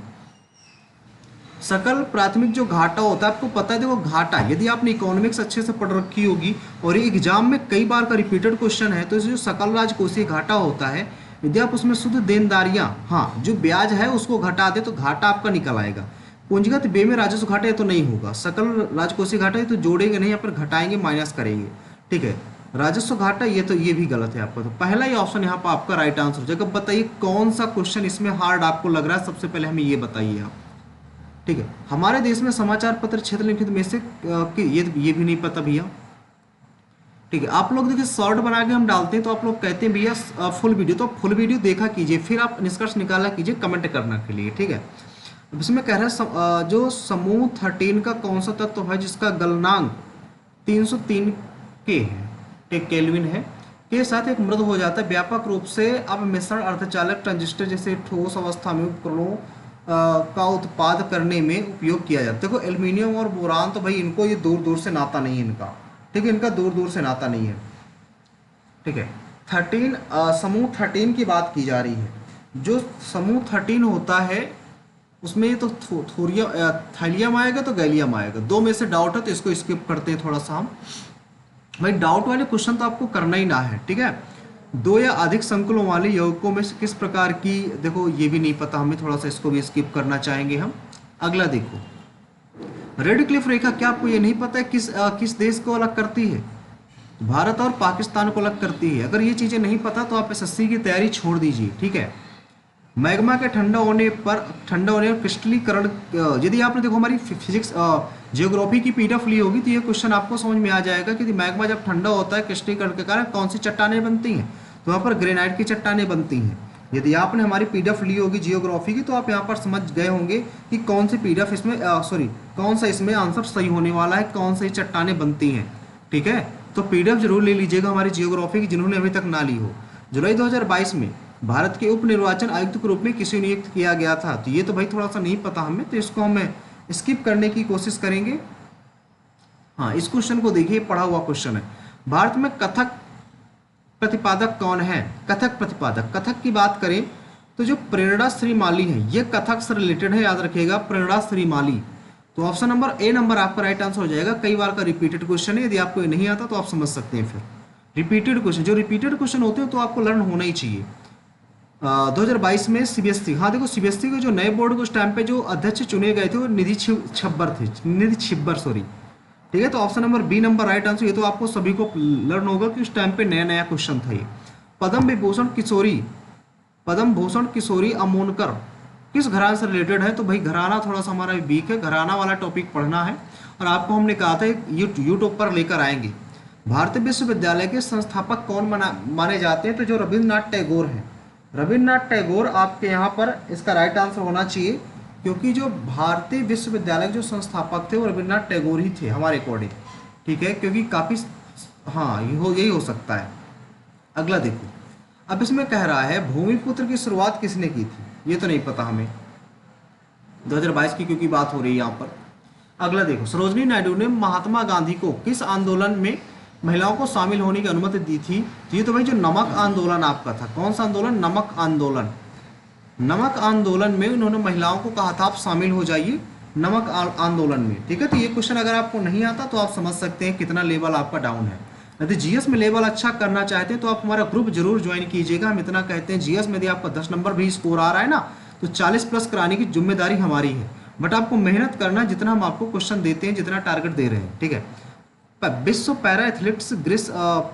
सकल प्राथमिक जो घाटा होता है आपको पता है, देखो घाटा, यदि आपने इकोनॉमिक्स अच्छे से पढ़ रखी होगी और ये एग्जाम में कई बार का रिपीटेड क्वेश्चन है, तो जो सकल राजकोषीय घाटा होता है, यदि आप उसमें शुद्ध देनदारियां, हाँ जो ब्याज है उसको घटा दे तो घाटा आपका निकल आएगा। पूंजीगत व्यय में राजस्व घाटा तो नहीं होगा, सकल राजकोषीय घाटा तो जोड़ेंगे नहीं, यहाँ पर घटाएंगे, माइनस करेंगे। ठीक है, राजस्व घाटा ये भी गलत है आपका, तो पहला ही ऑप्शन यहाँ पर आपका राइट आंसर हो जाएगा। बताइए कौन सा क्वेश्चन इसमें हार्ड आपको लग रहा है, सबसे पहले हमें ये बताइए आप। ठीक है, हमारे देश में समाचार पत्र क्षेत्र लिखित में से ये भी नहीं पता भैया। ठीक है, आप लोग देखिए शॉर्ट बना के हम डालते हैं तो आप लोग कहते हैं भैया फुल वीडियो, तो फुल वीडियो देखा कीजिए, फिर आप निष्कर्ष निकाला कीजिए कमेंट करने के लिए। ठीक है, अब इसमें कह रहा है जो समूह 13 का कौन सा तत्व है जिसका गलनांक 303 के है, एक केल्विन है, के साथ एक मृद हो जाता है, व्यापक रूप से अब मिश्रण अर्धचालक ट्रांजिस्टर जैसे ठोस अवस्था में उपकरणों का उत्पाद करने में उपयोग किया जाता है। देखो एल्यूमिनियम और बोरान तो भाई इनको ये दूर दूर से नाता नहीं है इनका। ठीक है, इनका दूर दूर से नाता नहीं है। ठीक है, 13 समूह 13 की बात की जा रही है। जो समूह 13 होता है उसमें ये तो थैलियम आएगा तो गैलियम आएगा, दो में से डाउट है तो इसको स्किप करते हैं थोड़ा सा हम। भाई डाउट वाले क्वेश्चन तो आपको करना ही ना है। ठीक है, दो या अधिक संकुलों वाले यौगिकों में से किस प्रकार की, देखो ये भी नहीं पता हमें, थोड़ा सा इसको भी स्किप करना चाहेंगे हम। अगला देखो, रेड क्लिफ रेखा, क्या आपको ये नहीं पता है किस देश को अलग करती है? भारत और पाकिस्तान को अलग करती है। अगर ये चीज़ें नहीं पता तो आप एसएससी की तैयारी छोड़ दीजिए। ठीक है, मैग्मा के ठंडा होने और क्रिस्टलीकरण, यदि आपने देखो हमारी फिजिक्स जियोग्राफी की पीडीएफ ली होगी तो ये क्वेश्चन आपको समझ में आ जाएगा कि मैग्मा जब ठंडा होता है क्रिस्टलीकरण के कारण कौन सी चट्टानें बनती हैं, तो वहाँ पर ग्रेनाइट की चट्टानें बनती हैं। यदि आपने हमारी पीडीएफ ली होगी जियोग्राफी की तो आप यहाँ पर समझ गए होंगे कि कौन सी पीडीएफ इसमें कौन सा इसमें आंसर सही होने वाला है, कौन सी चट्टानें बनती हैं। ठीक है, तो पीडीएफ जरूर ले लीजिएगा हमारी जियोग्राफी की, जिन्होंने अभी तक ना ली हो। जुलाई 2022 में भारत के उप निर्वाचन आयुक्त के रूप में किसे नियुक्त किया गया था, तो ये तो भाई थोड़ा सा नहीं पता हमें, तो इसको हमें स्किप करने की कोशिश करेंगे। हाँ, इस क्वेश्चन को देखिए, पढ़ा हुआ क्वेश्चन है। भारत में कथक प्रतिपादक कौन है? कथक प्रतिपादक, कथक की बात करें तो जो प्रेरणा श्रीमाली है ये कथक से रिलेटेड है, याद रखिएगा, प्रेरणा श्रीमाली। तो ऑप्शन नंबर ए नंबर आपका राइट आंसर हो जाएगा। कई बार का रिपीटेड क्वेश्चन है, यदि आपको ये नहीं आता तो आप समझ सकते हैं। फिर रिपीटेड क्वेश्चन, जो रिपीटेड क्वेश्चन होते हैं तो आपको लर्न होना ही चाहिए। 2022 में सीबीएसई, हाँ देखो सीबीएसई के जो नए बोर्ड के उस टाइम पे जो अध्यक्ष चुने गए थे वो निधि छिब्बर सॉरी। ठीक है, तो option number B number right answer. ये तो आपको सभी को लर्न होगा कि उस टाइम पे नया नया क्वेश्चन था ये। पद्म भूषण किशोरी अमोनकर किस घराना से रिलेटेड है? तो भाई घराना थोड़ा सा हमारा वीक है, घराना वाला टॉपिक पढ़ना है, और आपको हमने कहा था यूट्यूब पर लेकर आएंगे। भारतीय विश्वविद्यालय के संस्थापक कौन माने जाते हैं? तो जो रविन्द्रनाथ टैगोर हैं, रविन्द्रनाथ टैगोर आपके यहाँ पर इसका राइट आंसर होना चाहिए, क्योंकि जो भारतीय विश्वविद्यालय के जो संस्थापक थे वो रविन्द्रनाथ टैगोर ही थे हमारे अकॉर्डिंग। ठीक है, क्योंकि काफ़ी, हाँ यही हो सकता है। अगला देखो, अब इसमें कह रहा है भूमिपुत्र की शुरुआत किसने की थी? ये तो नहीं पता हमें, 2022 की क्योंकि बात हो रही है यहाँ पर। अगला देखो, सरोजनी नायडू ने महात्मा गांधी को किस आंदोलन में महिलाओं को शामिल होने की अनुमति दी थी? तो ये तो भाई जो नमक आंदोलन आपका था। कौन सा आंदोलन? नमक आंदोलन। नमक आंदोलन में उन्होंने महिलाओं को कहा था आप शामिल हो जाइए नमक आंदोलन में। ठीक है, तो ये क्वेश्चन अगर आपको नहीं आता तो आप समझ सकते हैं कितना लेवल आपका डाउन है। यदि जीएस में लेवल अच्छा करना चाहते हैं तो आप हमारा ग्रुप जरूर ज्वाइन कीजिएगा। हम इतना कहते हैं, जीएस में यदि आपका 10 नंबर भी स्कोर आ रहा है ना तो 40 प्लस कराने की जिम्मेदारी हमारी है, बट आपको मेहनत करना, जितना हम आपको क्वेश्चन देते हैं, जितना टारगेट दे रहे हैं। ठीक है, विश्व पैरा एथलेटिक्स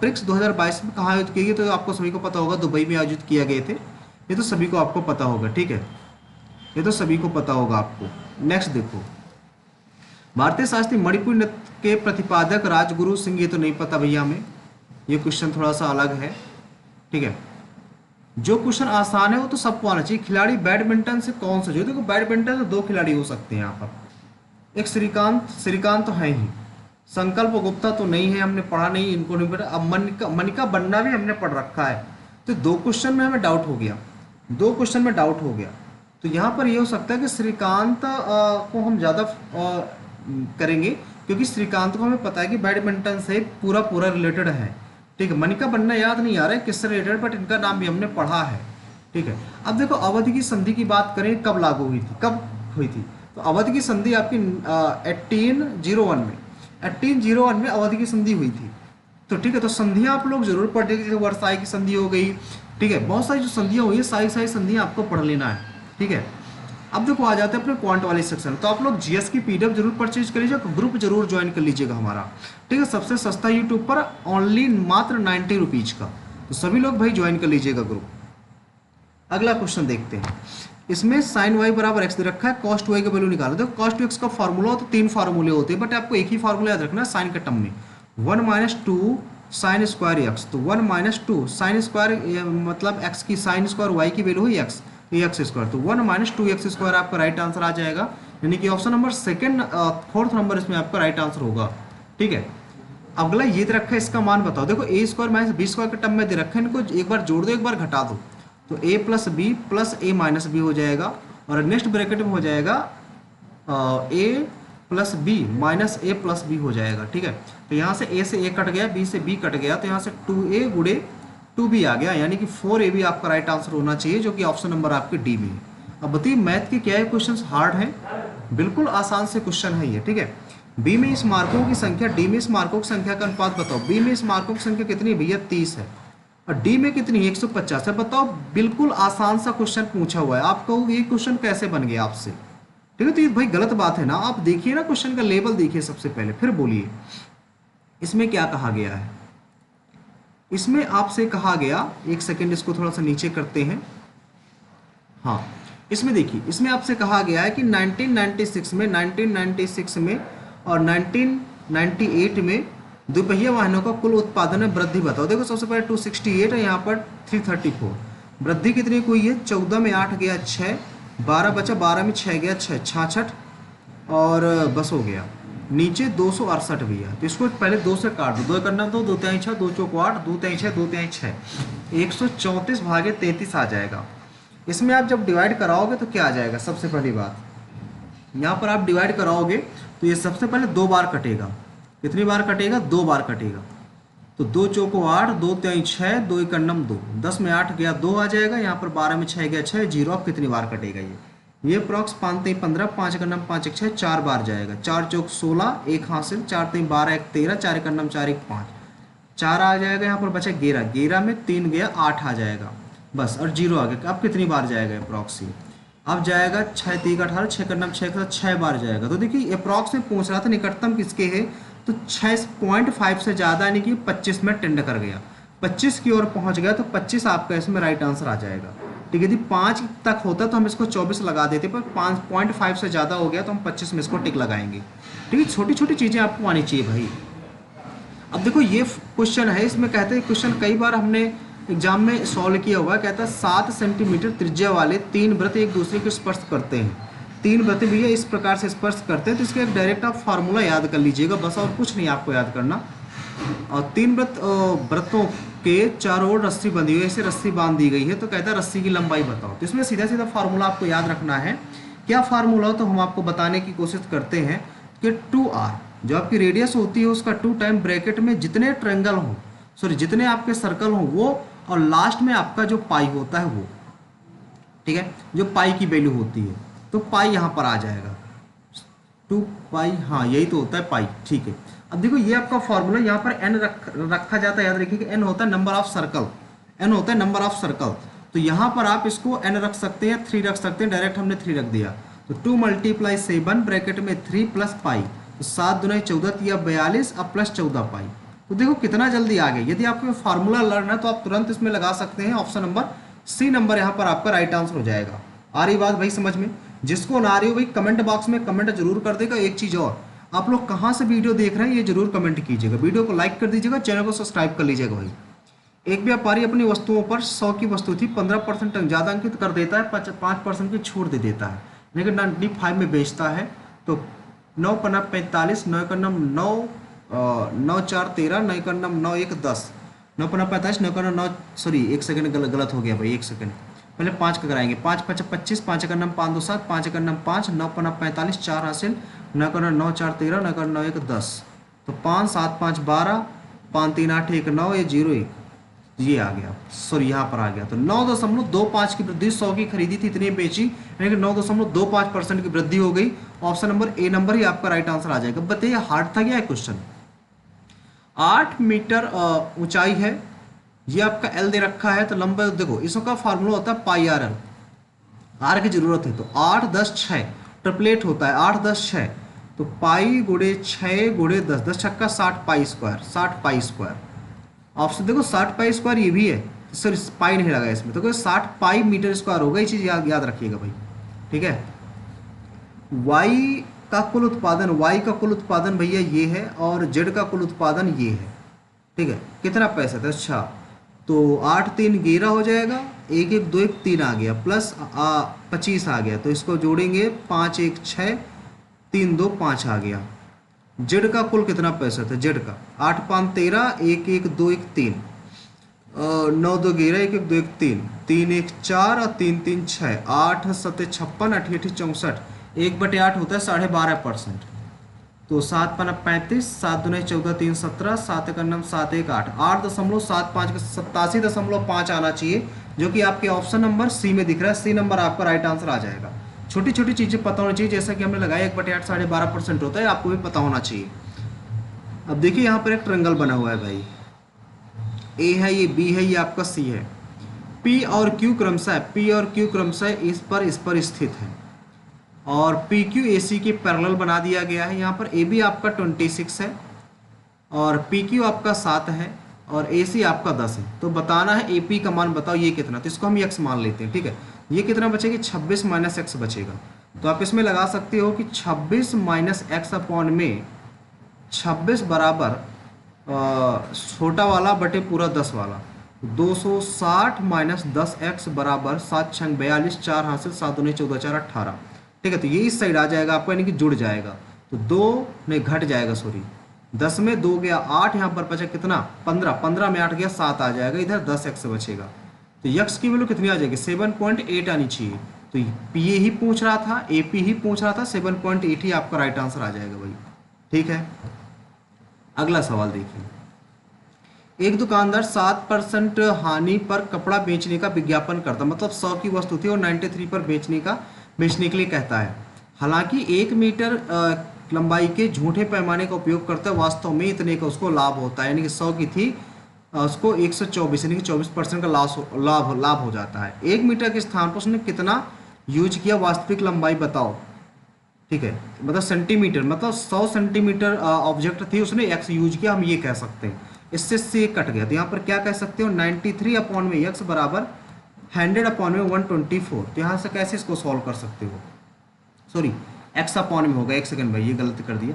प्रिक्स 2022 में कहाँ आयोजित किए गए? तो आपको सभी को पता होगा, दुबई में आयोजित किया गए थे। ये तो सभी को आपको पता होगा। ठीक है, ये तो सभी को पता होगा आपको। नेक्स्ट देखो, भारतीय शास्त्रीय मणिपुरी नृत्य के प्रतिपादक राजगुरु सिंह, ये तो नहीं पता भैया हमें, ये क्वेश्चन थोड़ा सा अलग है। ठीक है, जो क्वेश्चन आसान है वो तो सबको आना चाहिए। खिलाड़ी बैडमिंटन से कौन सा? जो देखो बैडमिंटन से 2 खिलाड़ी हो सकते हैं यहाँ पर। एक श्रीकांत तो है ही, संकल्प गुप्ता तो नहीं है, हमने पढ़ा नहीं, इनको नहीं पढ़ा। अब मनिका बन्ना भी हमने पढ़ रखा है। तो 2 क्वेश्चन में हमें डाउट हो गया, 2 क्वेश्चन में डाउट हो गया। तो यहाँ पर ये हो सकता है कि श्रीकांत को हम ज़्यादा करेंगे, क्योंकि श्रीकांत को हमें पता है कि बैडमिंटन से पूरा रिलेटेड है। ठीक है, मनिका बन्ना याद नहीं आ रहा है किससे रिलेटेड, बट इनका नाम भी हमने पढ़ा है। ठीक है, अब देखो अवधि की संधि की बात करें, कब लागू हुई थी, कब हुई थी? तो अवधि की संधि आपकी 1801 में अवधि की संधि हुई थी। तो ठीक है, तो संधियां आप लोग जरूर पढ़ लीजिए। वर्साई की संधि हो गई, ठीक है, बहुत सारी जो संधियां हुई है, सारी संधियां आपको पढ़ लेना है। ठीक है, अब देखो आ जाते हैं अपने क्वांट वाले सेक्शन। तो आप लोग जीएस की पीडीएफ जरूर परचेज कर लीजिएगा, ग्रुप जरूर ज्वाइन कर लीजिएगा हमारा। ठीक है, सबसे सस्ता यूट्यूब पर, ओनली मात्र 90 रुपीज का। तो सभी लोग भाई ज्वाइन कर लीजिएगा ग्रुप। अगला क्वेश्चन देखते हैं, इसमें साइन वाई बराबर एक्स दे रखा है, कॉस्ट वाई का वैल्यू निकालो। देखो कॉस्ट एक्स का फॉर्मूला हो तो 3 फार्मूले होते हैं, बट आपको एक ही फार्मूला याद रखना है साइन के टर्म में, 1 - 2 साइन स्क्वायर एक्स। तो 1 - 2 साइन स्क्वायर मतलब एक्स की साइन स्क्वायर वाई की वैल्यू हुई एक्स, एक्स स्क्वायर। तो 1 - 2 एक्स स्क्वायर आपका राइट आंसर आ जाएगा, यानी कि ऑप्शन नंबर फोर्थ नंबर इसमें आपका राइट आंसर होगा। ठीक है, अगला ये दे रखा है, इसका मान बताओ। देखो a स्क्वायर - b स्क्वायर के टर्म में दे रखा है, इनको एक बार जोड़ दो, एक बार घटा दो, तो a + b + a - b हो जाएगा, और नेक्स्ट ब्रैकेट में हो जाएगा a + b - a + b हो जाएगा। ठीक है, तो यहाँ से a से a कट गया, b से b कट गया, तो यहाँ से 2a × 2b आ गया, यानी कि 4ab आपका राइट आंसर होना चाहिए, जो कि ऑप्शन नंबर आपके डी में है। अब बताइए मैथ के क्या है, क्वेश्चन हार्ड हैं? बिल्कुल आसान से क्वेश्चन है ये। ठीक है, बी में इस मार्कों की संख्या, डी में इस मार्कों की संख्या का अनुपात बताओ। बी में इस मार्कों की संख्या कितनी है भैया? 30 है, और डी में कितनी है? 150 है। बताओ, बिल्कुल आसान सा क्वेश्चन पूछा हुआ है, आप कहोगे ये क्वेश्चन कैसे बन गया आपसे? ठीक है, तो ये भाई गलत बात है ना। आप देखिए ना क्वेश्चन का लेवल देखिए सबसे पहले, फिर बोलिए इसमें क्या कहा गया है। इसमें आपसे कहा गया, एक सेकेंड इसको थोड़ा सा नीचे करते हैं। हाँ, इसमें देखिए, इसमें आपसे कहा गया है कि 1996 में और 1998 में दोपहिया वाहनों का कुल उत्पादन में वृद्धि बताओ। देखो सबसे पहले 268 है, यहाँ पर 334। वृद्धि कितनी हुई है? 14 में 8 गया 6, 12 बचा, 12 में 6 गया 6, 66 और बस हो गया। नीचे 268 भी है, तो इसको पहले 2 से काट दो। 2 करना तो 2 3 6, 2 चौक 8, 2 3 6, 2 3 6, 134 भागे 33 आ जाएगा। इसमें आप जब डिवाइड कराओगे तो क्या आ जाएगा? सबसे पहली बात, यहाँ पर आप डिवाइड कराओगे तो ये सबसे पहले 2 बार कटेगा। कितनी बार कटेगा? 2 बार कटेगा। तो 2 चौको 8, 2 3 6, 2 एकन्नम 2, 10 में 8 गया 2 आ जाएगा। यहाँ पर 12 में 6 गया 6, जीरो। अब कितनी बार कटेगा ये अप्रॉक्स 5 3 15, 5 एकन्नम 5 1 6, 4 बार जाएगा। 4 चौक 16, 1 हासिल, 4 3 12, 1 13, 4 एकन्नम 4 1 5, 4 आ जाएगा। यहाँ पर बचा 11, 11 में 3 गया 8 आ जाएगा बस, और जीरो आ गया। अब कितनी बार जाएगा अप्रॉक्स? अब जाएगा 6 3 18, 6 का 6 बार जाएगा। तो देखिए अप्रॉक्स में पूछ रहा था निकटतम किसके है, तो 6.5 से ज़्यादा यानी कि 25 में टेंड कर गया, 25 की ओर पहुंच गया, तो 25 आपका इसमें राइट आंसर आ जाएगा। ठीक है, यदि 5 तक होता तो हम इसको 24 लगा देते, पर 5.5 से ज़्यादा हो गया तो हम 25 में इसको टिक लगाएंगे। ठीक है, छोटी छोटी चीज़ें आपको आनी चाहिए भाई। अब देखो ये क्वेश्चन है, इसमें कहते हैं क्वेश्चन कई बार हमने एग्जाम में सॉल्व किया हुआ। कहता है 7 सेंटीमीटर त्रिज्या वाले 3 वृत्त एक दूसरे को स्पर्श करते हैं। 3 वृत्त भी इस प्रकार से स्पर्श करते हैं, तो इसका एक डायरेक्ट आप फार्मूला याद कर लीजिएगा बस, और कुछ नहीं आपको याद करना। और 3 वृत्तों के चारों ओर रस्सी बंधी हुई, ऐसे रस्सी बांध दी गई है, तो कहता है रस्सी की लंबाई बताओ। तो इसमें सीधा सीधा फार्मूला आपको याद रखना है। क्या फार्मूला हो, तो हम आपको बताने की कोशिश करते हैं कि 2r जो आपकी रेडियस होती है उसका 2 टाइम ब्रैकेट में जितने ट्रायंगल हो, सॉरी जितने आपके सर्कल हो वो, और लास्ट में आपका जो पाई होता है वो, ठीक है, जो पाई की वैल्यू होती है, तो पाई यहाँ पर आ जाएगा 2 पाई। हाँ यही तो होता है पाई। ठीक है, अब देखो ये आपका फॉर्मूला, यहाँ पर n रखा जाता है। याद रखिए कि n होता है नंबर ऑफ सर्कल, n होता है नंबर ऑफ सर्कल। तो यहाँ पर आप इसको n रख सकते हैं, 3 रख सकते हैं, डायरेक्ट हमने 3 रख दिया। तो 2 × 7 ब्रैकेट में 3 प्लस पाई, तो 7 दूनी 14 या 42, अब प्लस 14 पाई। तो देखो कितना जल्दी आ गया। यदि आपको फार्मूला लर्न है तो आप तुरंत इसमें लगा सकते हैं। ऑप्शन नंबर सी नंबर यहाँ पर आपका राइट आंसर हो जाएगा। आ रही बात भाई समझ में? जिसको ना आ रही हो भाई कमेंट बॉक्स में कमेंट जरूर कर देगा। एक चीज़ और, आप लोग कहाँ से वीडियो देख रहे हैं ये जरूर कमेंट कीजिएगा, वीडियो को लाइक कर दीजिएगा, चैनल को सब्सक्राइब कर लीजिएगा भाई। एक व्यापारी अपनी वस्तुओं पर 100 की वस्तु थी 15% ज़्यादा अंकित कर देता है, 5% की छूट दे देता है, लेकिन 95 में बेचता है। तो 9 पन्ना 45, 9 का नम 9, 9 4 13, 9 का नम 9 1 10, 9 पन्ना 45, 9 का नम 9, सॉरी 1 सेकंड गलत हो गया भाई, 1 सेकंड पहले 5 का कराएंगे। 5 5 25, 5 का नम 5 2 7, 5 का नम 5, 9 पन्ना 45, 4 हासिल, 9 का नम 9 4 13, 9 का 9 1 10, तो 5 7 5 12, 5 3 8 1 9, ये 0 1, ये आ गया, सॉरी यहाँ पर आ गया। तो 9.25 की वृद्धि, 100 की खरीदी थी इतनी बेची, यानी कि 9.25% की वृद्धि हो गई। ऑप्शन नंबर ए नंबर ही आपका राइट आंसर आ जाएगा। बताइए हार्ड था क्या है क्वेश्चन? 8 मीटर ऊंचाई है, ये आपका एल दे रखा है, तो लंबाई देखो इसका फार्मूला होता है पाई आर एल। आर की जरूरत है तो 8 10 6 ट्रिपलेट होता है, 8 10 6, तो पाई गुणे 6 गुणे 10, 10 छक्का 60 pi square, 60 pi square. Option देखो 60 पाई स्क्वायर ये भी है, सॉरी पाई नहीं लगा इसमें, तो 60 पाई मीटर स्क्वायर होगा। ये चीज़ याद रखिएगा भाई, ठीक है। वाई का कुल उत्पादन, वाई का कुल उत्पादन भैया ये है, और जेड का कुल उत्पादन ये है, ठीक है। कितना पैसा था? अच्छा, तो 8 3 11 हो जाएगा, 1 1 2 1 3 आ गया, प्लस 25 आ गया, तो इसको जोड़ेंगे 5 1 6, 3 2 5 आ गया। जेड का कुल कितना पैसा था? जेड का 8 5 13, 1 1 2 1 3, 9 2 11, 1 1 2 1 3, 3 1 4 और 3 3 6, 8 7 56, 8 8 64, 1/8 होता है 12.5%। तो 7 5 35, 7 2 14, 3 17, 7 का नम 7 1 8, 8.75 का 87.5 आना चाहिए, जो कि आपके ऑप्शन नंबर सी में दिख रहा है। सी नंबर आपका राइट आंसर आ जाएगा। छोटी छोटी चीज़ें पता होनी चाहिए, जैसा कि हमने लगाया 1/8 12.5% होता है, आपको भी पता होना चाहिए। अब देखिए यहाँ पर एक ट्रायंगल बना हुआ है भाई, ए है, ये बी है, ये आपका सी है। पी और क्यू क्रमशः इस पर स्थित है, और पी क्यू ए सी के पैरेलल बना दिया गया है। यहाँ पर ए बी आपका 26 है, और पी क्यू आपका 7 है, और ए सी आपका 10 है। तो बताना है ए पी का मान बताओ ये कितना, तो इसको हम एक्स मान लेते हैं, ठीक है। ये कितना बचेगी 26 माइनस एक्स बचेगा। तो आप इसमें लगा सकते हो कि 26 माइनस एक्स अपॉन में 26 बराबर छोटा वाला बटे पूरा 10 वाला 260 माइनस 10x बराबर 7 छंग 42 4 हासिल 7 दूनी 14 4 18। ठीक है, तो ये इस साइड आ जाएगा आपका, यानी कि जुड़ जाएगा। तो 2 नहीं घट जाएगा, सॉरी 10 में 2 गया 8, यहाँ पर बचा कितना 15, 15 में 8 गया 7 आ जाएगा, इधर 10x बचेगा। तो यक्स की वैल्यू कितनी आ जाएगी 7.8 आनी चाहिए। तो ये ही पूछ रहा था, AP ही पूछ रहा था, 7.8 ही आपका राइट आंसर आ जाएगा भाई। ठीक है, अगला सवाल देखिए। एक दुकानदार 7% हानि पर कपड़ा बेचने का विज्ञापन करता, मतलब 100 की वस्तु थी और 93 पर बेचने के लिए कहता है। हालांकि 1 मीटर लंबाई के झूठे पैमाने का उपयोग करते वास्तव में इतने का उसको लाभ होता है, यानी कि 100 की थी उसको 124 यानी कि 24% का लाभ हो जाता है। 1 मीटर के स्थान पर उसने कितना यूज किया, वास्तविक लंबाई बताओ। ठीक है, मतलब सेंटीमीटर, मतलब 100 सेंटीमीटर ऑब्जेक्ट थी, उसने x यूज किया, हम ये कह सकते हैं। इससे से कट गया, तो यहाँ पर क्या कह सकते हो 93 अपॉन में x बराबर 100 अपॉन में 124। तो यहाँ से कैसे इसको सॉल्व कर सकते हो, सॉरी x अपॉन में होगा, एक सेकंड भाई ये गलत कर दिया,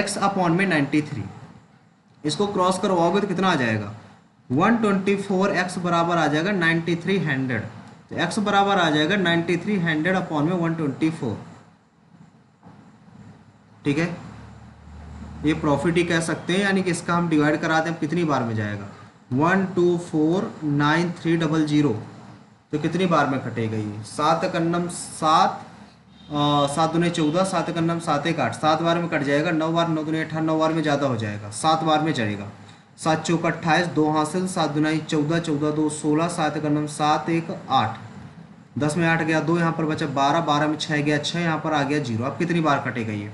x अपॉन में 93, इसको क्रॉस करवाओगे तो कितना आ जाएगा 124, x बराबर आ जाएगा 9300। तो x बराबर आ जाएगा 9300 अपॉन में 124। ठीक है, ये प्रॉफिट ही कह सकते हैं, यानी कि इसका हम डिवाइड कराते हैं कितनी बार में जाएगा 1249300। तो कितनी बार में कटेगा ये 7 कन्नम 7, 7 दूने 14, 7 कन्नम 7 1 8, 7 बार में कट जाएगा, 9 बार 9 दूने 18, 9 बार में ज़्यादा हो जाएगा, 7 बार में चलेगा। 7 चौक 28, 2 हासिल, 7 दुनाई 14, 14 2 16, 7 कन्नम 7 1 8, 10 में 8 गया 2, यहाँ पर बचा 12, 12 में 6 गया 6, यहाँ पर आ गया 0। अब कितनी बार कटेगा ये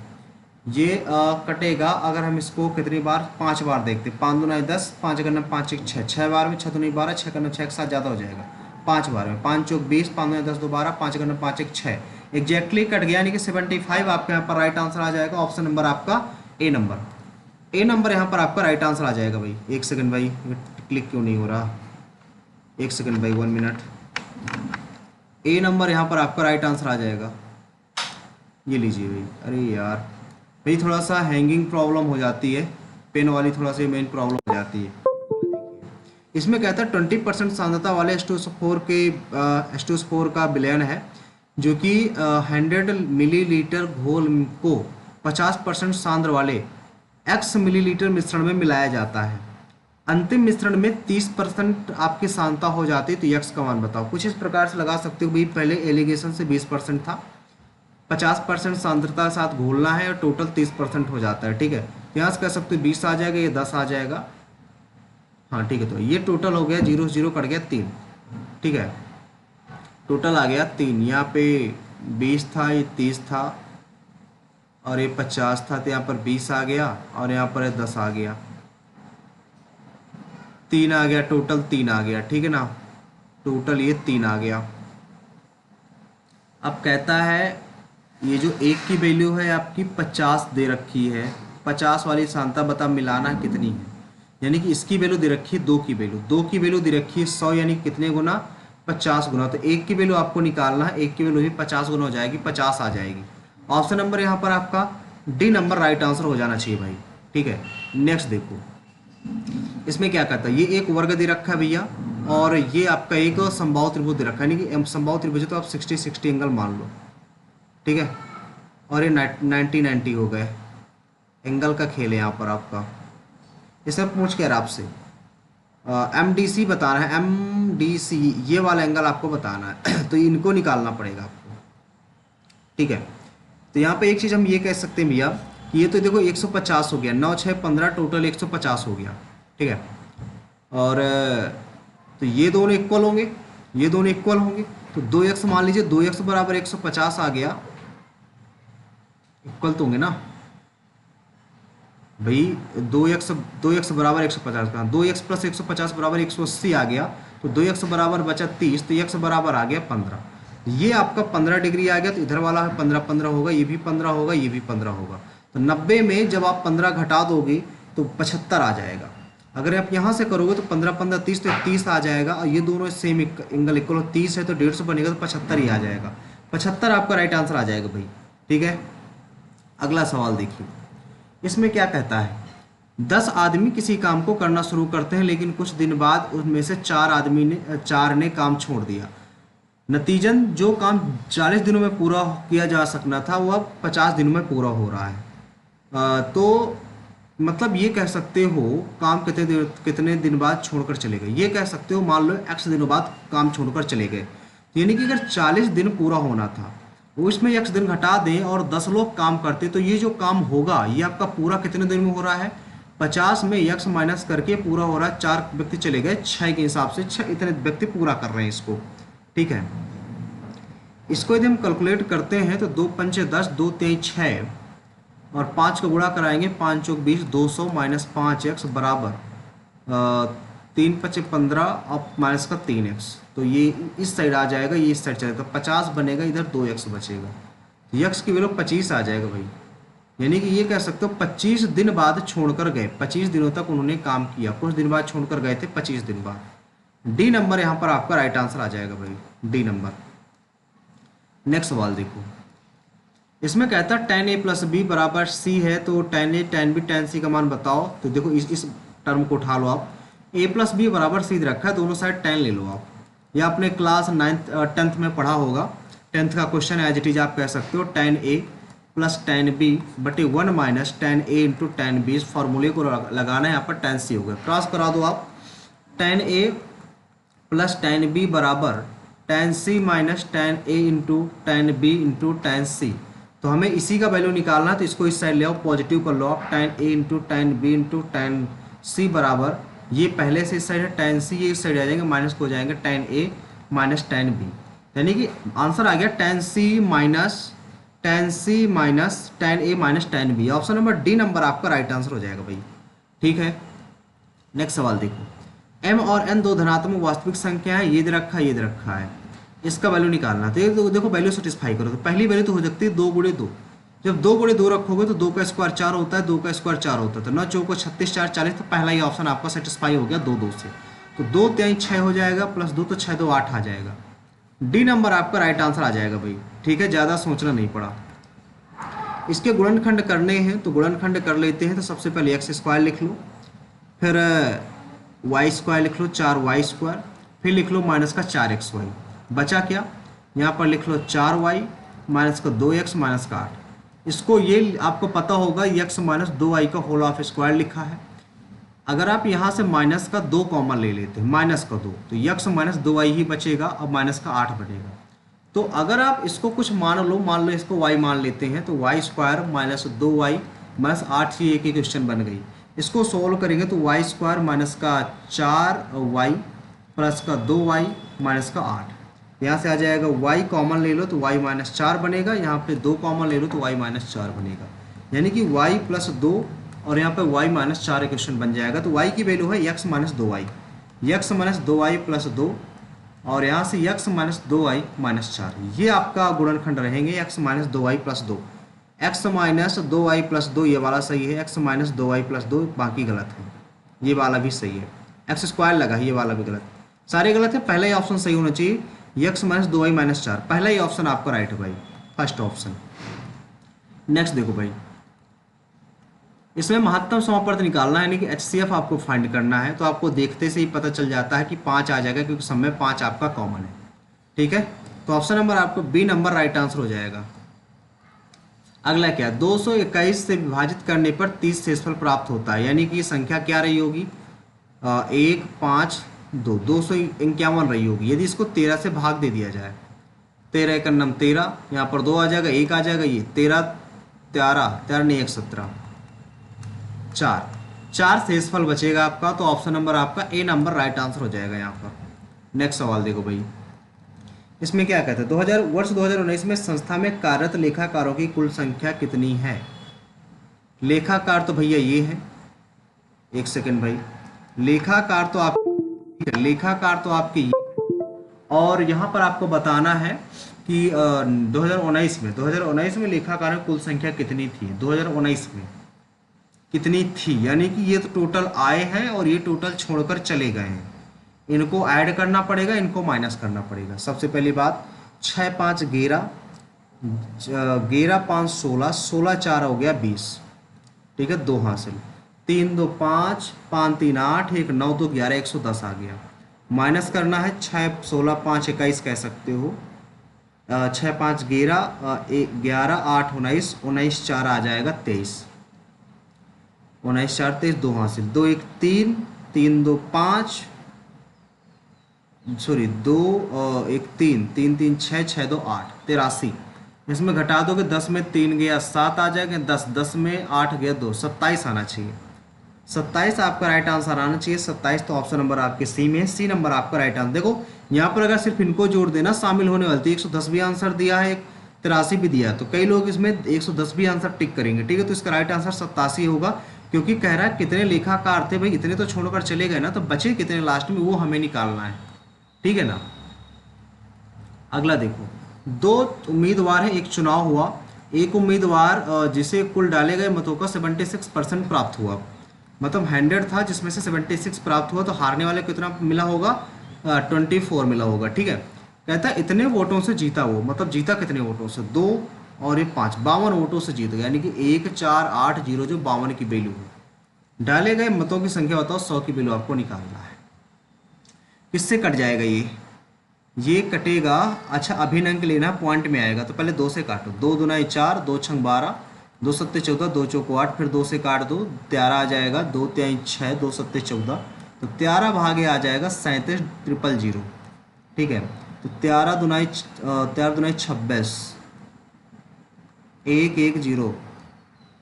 कटेगा, अगर हम इसको कितनी बार 5 बार देखते, 5 दूना 10, 5 करना 5 1 6, 6 बार में 6 दूनी 12, 6 करना 6 के साथ ज़्यादा हो जाएगा 5 बार में, 5 चौक 20, 5 दूना 10 2 12, 5 करना 5 1 6, एग्जैक्टली कट गया, यानी कि 75 आपके यहाँ पर राइट आंसर आ जाएगा। ऑप्शन नंबर आपका ए नंबर यहाँ पर आपका राइट आंसर आ जाएगा भाई। एक सेकंड भाई, क्लिक क्यों नहीं हो रहा, एक सेकंड भाई 1 मिनट। ए नंबर यहाँ पर आपका राइट आंसर आ जाएगा। ये लीजिए भाई, अरे यार भाई थोड़ा सा हैंगिंग प्रॉब्लम हो जाती है, पेन वाली थोड़ा सा मेन प्रॉब्लम हो जाती है। इसमें कहता है 20% सांद्रता वाले H2SO4 का विलयन है, जो कि 100 मिलीलीटर घोल को 50% सांद्र वाले x मिलीलीटर मिश्रण में मिलाया जाता है। अंतिम मिश्रण में 30% आपकी सांद्रता हो जाती है, तो x का मान बताओ। कुछ इस प्रकार से लगा सकते हो भाई, पहले एलिगेशन से 20% था, 50% सांद्रता के साथ घोलना है और टोटल 30% हो जाता है। ठीक है, यहाँ से कह सकते हो 20 आ जाएगा, ये 10 आ जाएगा। हाँ ठीक है, तो ये टोटल हो गया 0 0 कट गया 3। ठीक है, टोटल आ गया 3। यहाँ पे 20 था, ये 30 था और ये 50 था, तो यहाँ पर 20 आ गया और यहाँ पर 10 आ गया, 3 आ गया, टोटल 3 आ गया। ठीक है ना, टोटल ये 3 आ गया। अब कहता है ये जो एक की वैल्यू है आपकी 50 दे रखी है, 50 वाली सांद्रता बता मिलाना कितनी है, यानी कि इसकी वैल्यू दे रखी है 2 की वैल्यू, 2 की वैल्यू दे रखी है 100, यानी कितने गुना 50 गुना। तो 1 की वैल्यू आपको निकालना है, 1 की वैल्यू ही 50 गुना हो जाएगी, 50 आ जाएगी। ऑप्शन नंबर यहाँ पर आपका डी नंबर राइट आंसर हो जाना चाहिए भाई। ठीक है, नेक्स्ट देखो, इसमें क्या कहता है, ये एक वर्ग दे रखा है भैया और ये आपका एक समबाहु त्रिभुज दे रखा है, यानी कि समबाहु त्रिभुज है तो आप 60-60 एंगल मान लो। ठीक है, और ये 90-90 हो गए, एंगल का खेल है यहाँ पर आपका। ये सब पूछ के आपसे MDC बताना है, MDC ये वाला एंगल आपको बताना है तो इनको निकालना पड़ेगा आपको। ठीक है, तो यहाँ पे एक चीज़ हम ये कह सकते हैं भैया कि ये तो देखो 150 हो गया, 9 6 15 टोटल 150 हो गया। ठीक है, और तो ये दोनों इक्वल होंगे, ये दोनों इक्वल होंगे, तो 2x मान लीजिए, 2x बराबर 150 आ गया, इक्वल तो होंगे ना भाई। 2x बराबर 150 का 2x प्लस 150 बराबर 180 आ गया, तो 2x बराबर बचा 30, तो x बराबर आ गया 15। ये आपका 15 डिग्री आ गया, तो इधर वाला 15 होगा, ये भी 15 होगा, ये भी 15 होगा। तो 90 में जब आप 15 घटा दोगे तो 75 आ जाएगा। अगर आप यहाँ से करोगे तो 15 15 30 तो 30 आ जाएगा, और ये दोनों सेम एंगल इक्वल 30 है तो 150 बनेगा तो 75 ही आ जाएगा। 75 आपका राइट आंसर आ जाएगा भाई। ठीक है, अगला सवाल देखिए, इसमें क्या कहता है, 10 आदमी किसी काम को करना शुरू करते हैं लेकिन कुछ दिन बाद उनमें से 4 ने काम छोड़ दिया। नतीजन जो काम 40 दिनों में पूरा किया जा सकना था वो अब 50 दिनों में पूरा हो रहा है। तो मतलब ये कह सकते हो काम कितने दिन बाद छोड़कर चले गए। ये कह सकते हो मान लो x दिनों बाद काम छोड़कर चले गए, तो यानी कि अगर 40 दिन पूरा होना था वो इसमें x दिन घटा दें और 10 लोग काम करते, तो ये जो काम होगा ये आपका पूरा कितने दिन में हो रहा है, 50 में x माइनस करके पूरा हो रहा है। 4 व्यक्ति चले गए, 6 के हिसाब से 6 इतने व्यक्ति पूरा कर रहे हैं इसको। ठीक है, इसको यदि हम कैलकुलेट करते हैं तो 2 पंचे 10, 2 तेईस 6 और 5 को गुणा कराएंगे, 5 चौक 20, 200 माइनस 5x बराबर 3 पचे 15 और माइनस का 3x, तो ये इस साइड आ जाएगा, ये इस साइड चलेगा, 50 बनेगा, इधर 2x बचेगा, x की वैल्यू 25 आ जाएगा भाई। यानी कि ये कह सकते हो 25 दिन बाद छोड़कर गए, 25 दिनों तक उन्होंने काम किया, कुछ दिन बाद छोड़कर गए थे 25 दिन बाद। डी नंबर यहाँ पर आपका राइट आंसर आ जाएगा भाई, डी नंबर। नेक्स्ट सवाल देखो, इसमें कहता है tan a प्लस बी बराबर c है, तो tan a tan b tan c का मान बताओ। तो देखो इस टर्म को उठा लो आप, a प्लस बी बराबर c रखा है, दोनों साइड tan ले लो आप। यह आपने क्लास 10th में पढ़ा होगा, 10th का क्वेश्चन एज इट इज आप कह सकते हो, tan a plus tan b बटे 1 minus tan a into tan b। इस फॉर्मूले को लगाना है, यहाँ पर tan c हो गया, क्रॉस करा दो आप। tan a plus tan b बराबर tan c minus tan a into tan b into tan c। तो हमें इसी का वैल्यू निकालना है, तो इसको इस साइड ले आओ, पॉजिटिव कर लो आप। tan a into tan b into tan c बराबर, ये पहले से इस साइड है tan c, ये इस साइड आ जाएंगे, माइनस को हो जाएंगे tan a minus tan b, यानी कि आंसर आ गया tan c minus tan a minus tan b। Option number D number आपका राइट आंसर हो जाएगा भाई। ठीक है, नेक्स्ट सवाल देखो, m और n दो धनात्मक वास्तविक संख्या है, ये दे रखा है, ये दे रखा है, इसका वैल्यू निकालना। तो देखो वैल्यू सेटिस्फाई करो, तो पहली वैल्यू तो हो सकती है 2 गुणे 2। जब 2 गुणे 2 रखोगे तो 2 का स्क्वायर 4 होता है, 2 का स्क्वायर 4 होता है, तो 9 चौको 36 4 40, तो पहला ही ऑप्शन आपका सेटिस्फाई हो गया 2 2 से। तो 2 3 6 हो जाएगा, प्लस 2 तो 6 2 8 आ जाएगा। डी नंबर आपका राइट आंसर आ जाएगा भाई। ठीक है, ज़्यादा सोचना नहीं पड़ा। इसके गुणनखंड करने हैं तो गुणनखंड कर लेते हैं। तो सबसे पहले एक्स स्क्वायर लिख लो, फिर वाई स्क्वायर लिख लो 4y स्क्वायर, फिर लिख लो माइनस का 4xy। बचा क्या, यहाँ पर लिख लो 4y माइनस का 2x माइनस का 8। इसको ये आपको पता होगा x माइनस 2y का होल ऑफ स्क्वायर लिखा है। अगर आप यहाँ से माइनस का 2 कॉमन ले लेते हैं, माइनस का 2, तो x माइनस 2y ही बचेगा और माइनस का 8 बनेगा। तो अगर आप इसको कुछ मान लो इसको y मान लेते हैं, तो y square minus 2y minus 8 ही एक ही क्वेश्चन बन गई। इसको सोल्व करेंगे तो y स्क्वायर माइनस का 4y प्लस का 2y माइनस का 8, यहाँ से आ जाएगा y कॉमन ले लो तो y माइनस 4 बनेगा, यहाँ पे 2 कॉमन ले लो तो y माइनस 4 बनेगा, यानी कि y प्लस 2 और यहाँ पे y माइनस 4 इक्वेशन बन जाएगा। तो y की वैल्यू है x minus 2y, x minus 2y plus 2 और यहाँ से x माइनस 2y माइनस 4, ये आपका गुणनखंड रहेंगे x minus 2y plus 2। x minus 2y plus 2 ये वाला सही है, x माइनस 2y प्लस 2 बाकी गलत है, ये वाला भी सही है, x स्क्वायर लगा है, ये वाला भी गलत, सारे गलत है। पहला ही ऑप्शन सही होना चाहिए, x माइनस 2y माइनस 4, पहला ही ऑप्शन आपका राइट है भाई, फर्स्ट ऑप्शन। नेक्स्ट देखो भाई, इसमें महत्तम समापवर्त निकालना है, यानी कि HCF आपको फाइंड करना है। तो आपको देखते से ही पता चल जाता है कि 5 आ जाएगा, क्योंकि सब में 5 आपका कॉमन है। ठीक है, तो ऑप्शन नंबर आपको बी नंबर राइट आंसर हो जाएगा। अगला क्या, 221 से विभाजित करने पर 30 शेषफल प्राप्त होता है, यानी कि संख्या क्या रही होगी, 1 5 2, 251 रही होगी। यदि इसको 13 से भाग दे दिया जाए, 13 एक नम 13, यहाँ पर 2 आ जाएगा, 1 आ जाएगा, ये 13 13 नहीं 1 17, 4 शेषफल बचेगा आपका। तो ऑप्शन नंबर आपका ए नंबर राइट आंसर हो जाएगा यहाँ पर। नेक्स्ट सवाल देखो भाई, इसमें क्या कहते हैं, वर्ष 2019 में संस्था में कार्यरत लेखाकारों की कुल संख्या कितनी है। लेखाकार तो भैया ये है, एक सेकंड भाई, लेखाकार तो आपके ये, और यहाँ पर आपको बताना है कि 2019 में लेखाकारों की कुल संख्या कितनी थी 2019 में। कितनी थी, यानी कि ये तो टोटल आए हैं और ये टोटल छोड़कर चले गए हैं। इनको ऐड करना पड़ेगा, इनको माइनस करना पड़ेगा। सबसे पहली बात, 6 5 11, 11 5 16, 16 4 हो गया 20, ठीक है, 2 हासिल, 3 2 5, 5 3 8, 1 9 2 11, 110 आ गया। माइनस करना है, 6 16 5 21 कह सकते हो, 6 5 11, 11 8 19, 19 4 आ जाएगा 23, 19 4 23, 2 हासिल, 2 1 3, 3 2 5, सॉरी 2 1 3, 3 3 6, 6 2 8, 83। इसमें घटा दोगे, 10 में 3 गया 7 आ जाएगा, 10 10 में 8 गया 2, 27 आना चाहिए। 27 आपका राइट आंसर आना चाहिए, 27। तो ऑप्शन नंबर आपके सी में है, सी नंबर आपका राइट आंसर। देखो यहाँ पर अगर सिर्फ इनको जोड़ देना शामिल होने वाली थी, 110 भी आंसर दिया है, 83 भी दिया है, तो कई लोग इसमें 110 भी आंसर टिक करेंगे, ठीक है। तो इसका राइट आंसर 87 होगा, क्योंकि कह रहा है कितने लेखाकार थे भाई, इतने तो छोड़कर चले गए ना, तो बचे कितने लास्ट में, वो हमें निकालना है, ठीक है ना। अगला देखो, दो उम्मीदवार है, एक चुनाव हुआ, एक उम्मीदवार जिसे कुल डाले गए मतों का 76% प्राप्त हुआ, मतलब 100 था जिसमें से 76 प्राप्त हुआ, तो हारने वाले को कितना मिला होगा, 24 मिला होगा, ठीक है। कहता है इतने वोटों से जीता वो, मतलब जीता कितने वोटों से, 2 और ये 5, 52 वोटों से जीत गया, यानी कि 1 4 8 0 जो 52 की वैल्यू है। डाले गए मतों की संख्या बताओ, 100 की वैल्यू आपको निकालना है। किससे कट जाएगा ये कटेगा, अच्छा अभिन्न अंक लेना, पॉइंट में आएगा, तो पहले 2 से काटो, 2 दूना 4, 2 छंग 12, 2 सत्ते 14, 2 चौको 8, फिर 2 से काट दो, 13 आ जाएगा, 2 3 6, 2 सत्ते 14, तो 13 भागे आ जाएगा 37 000, ठीक है। तो 13 दुनाई 26, 1 1 0,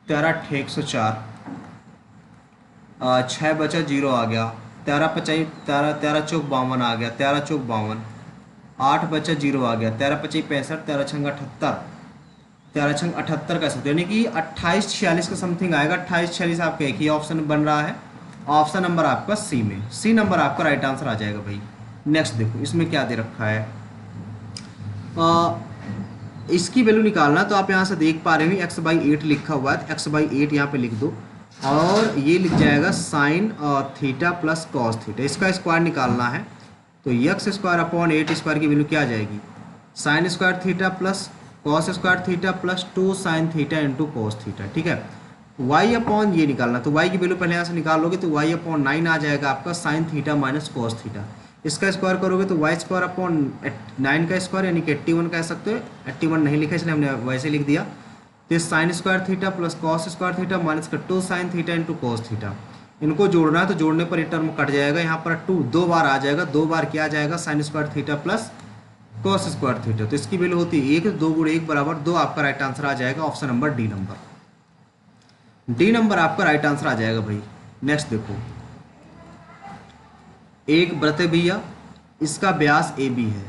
13 8 104, 6 बचा 0 आ गया, 13 पचाई 13, 13 चौक 52 आ गया, 13 चौक 52, 8 बचा 0 आ गया, 13 पचाई 65, 13 छंग 78, 13 छंग 78 का सकते, यानी कि 28 46 का समथिंग आएगा। 28 46 आपका एक ही ऑप्शन बन रहा है, ऑप्शन नंबर आपका सी में, सी नंबर आपका राइट आंसर आ जाएगा भाई। नेक्स्ट देखो, इसमें क्या दे रखा है, इसकी वैल्यू निकालना, तो आप यहाँ से देख पा रहे हैं x/8 लिखा हुआ है, तो x/8 यहाँ पे लिख दो, और ये लिख जाएगा sine theta plus cos theta, इसका स्क्वायर निकालना है, तो x² / 8² की वैल्यू क्या आ जाएगी, sine square theta plus cos square theta plus 2 sine theta into cos theta, ठीक है। y/ ये निकालना, तो y की वैल्यू पहले यहाँ से निकाल लोगे, तो y/9 आ जाएगा आपका sine theta minus cos theta. इसका स्क्वायर करोगे तो y² / 9 का स्क्वायर, यानी कि 81 कह सकते हो, 81 नहीं लिखा इसलिए हमने वैसे लिख दिया। तो sine square theta plus cos square theta minus का 2 sine theta into cos theta, इनको जोड़ना है, तो जोड़ने पर ये टर्म कट जाएगा, यहाँ पर 2 2 बार आ जाएगा, 2 बार क्या आ जाएगा, sine square theta plus cos square theta, तो इसकी वैल्यू होती है 1, 2 × 1 = 2, आपका राइट आंसर आ जाएगा option number D number, D number आपका राइट आंसर आ जाएगा भाई। नेक्स्ट देखो, एक वृत्त है भैया, इसका व्यास ए बी है,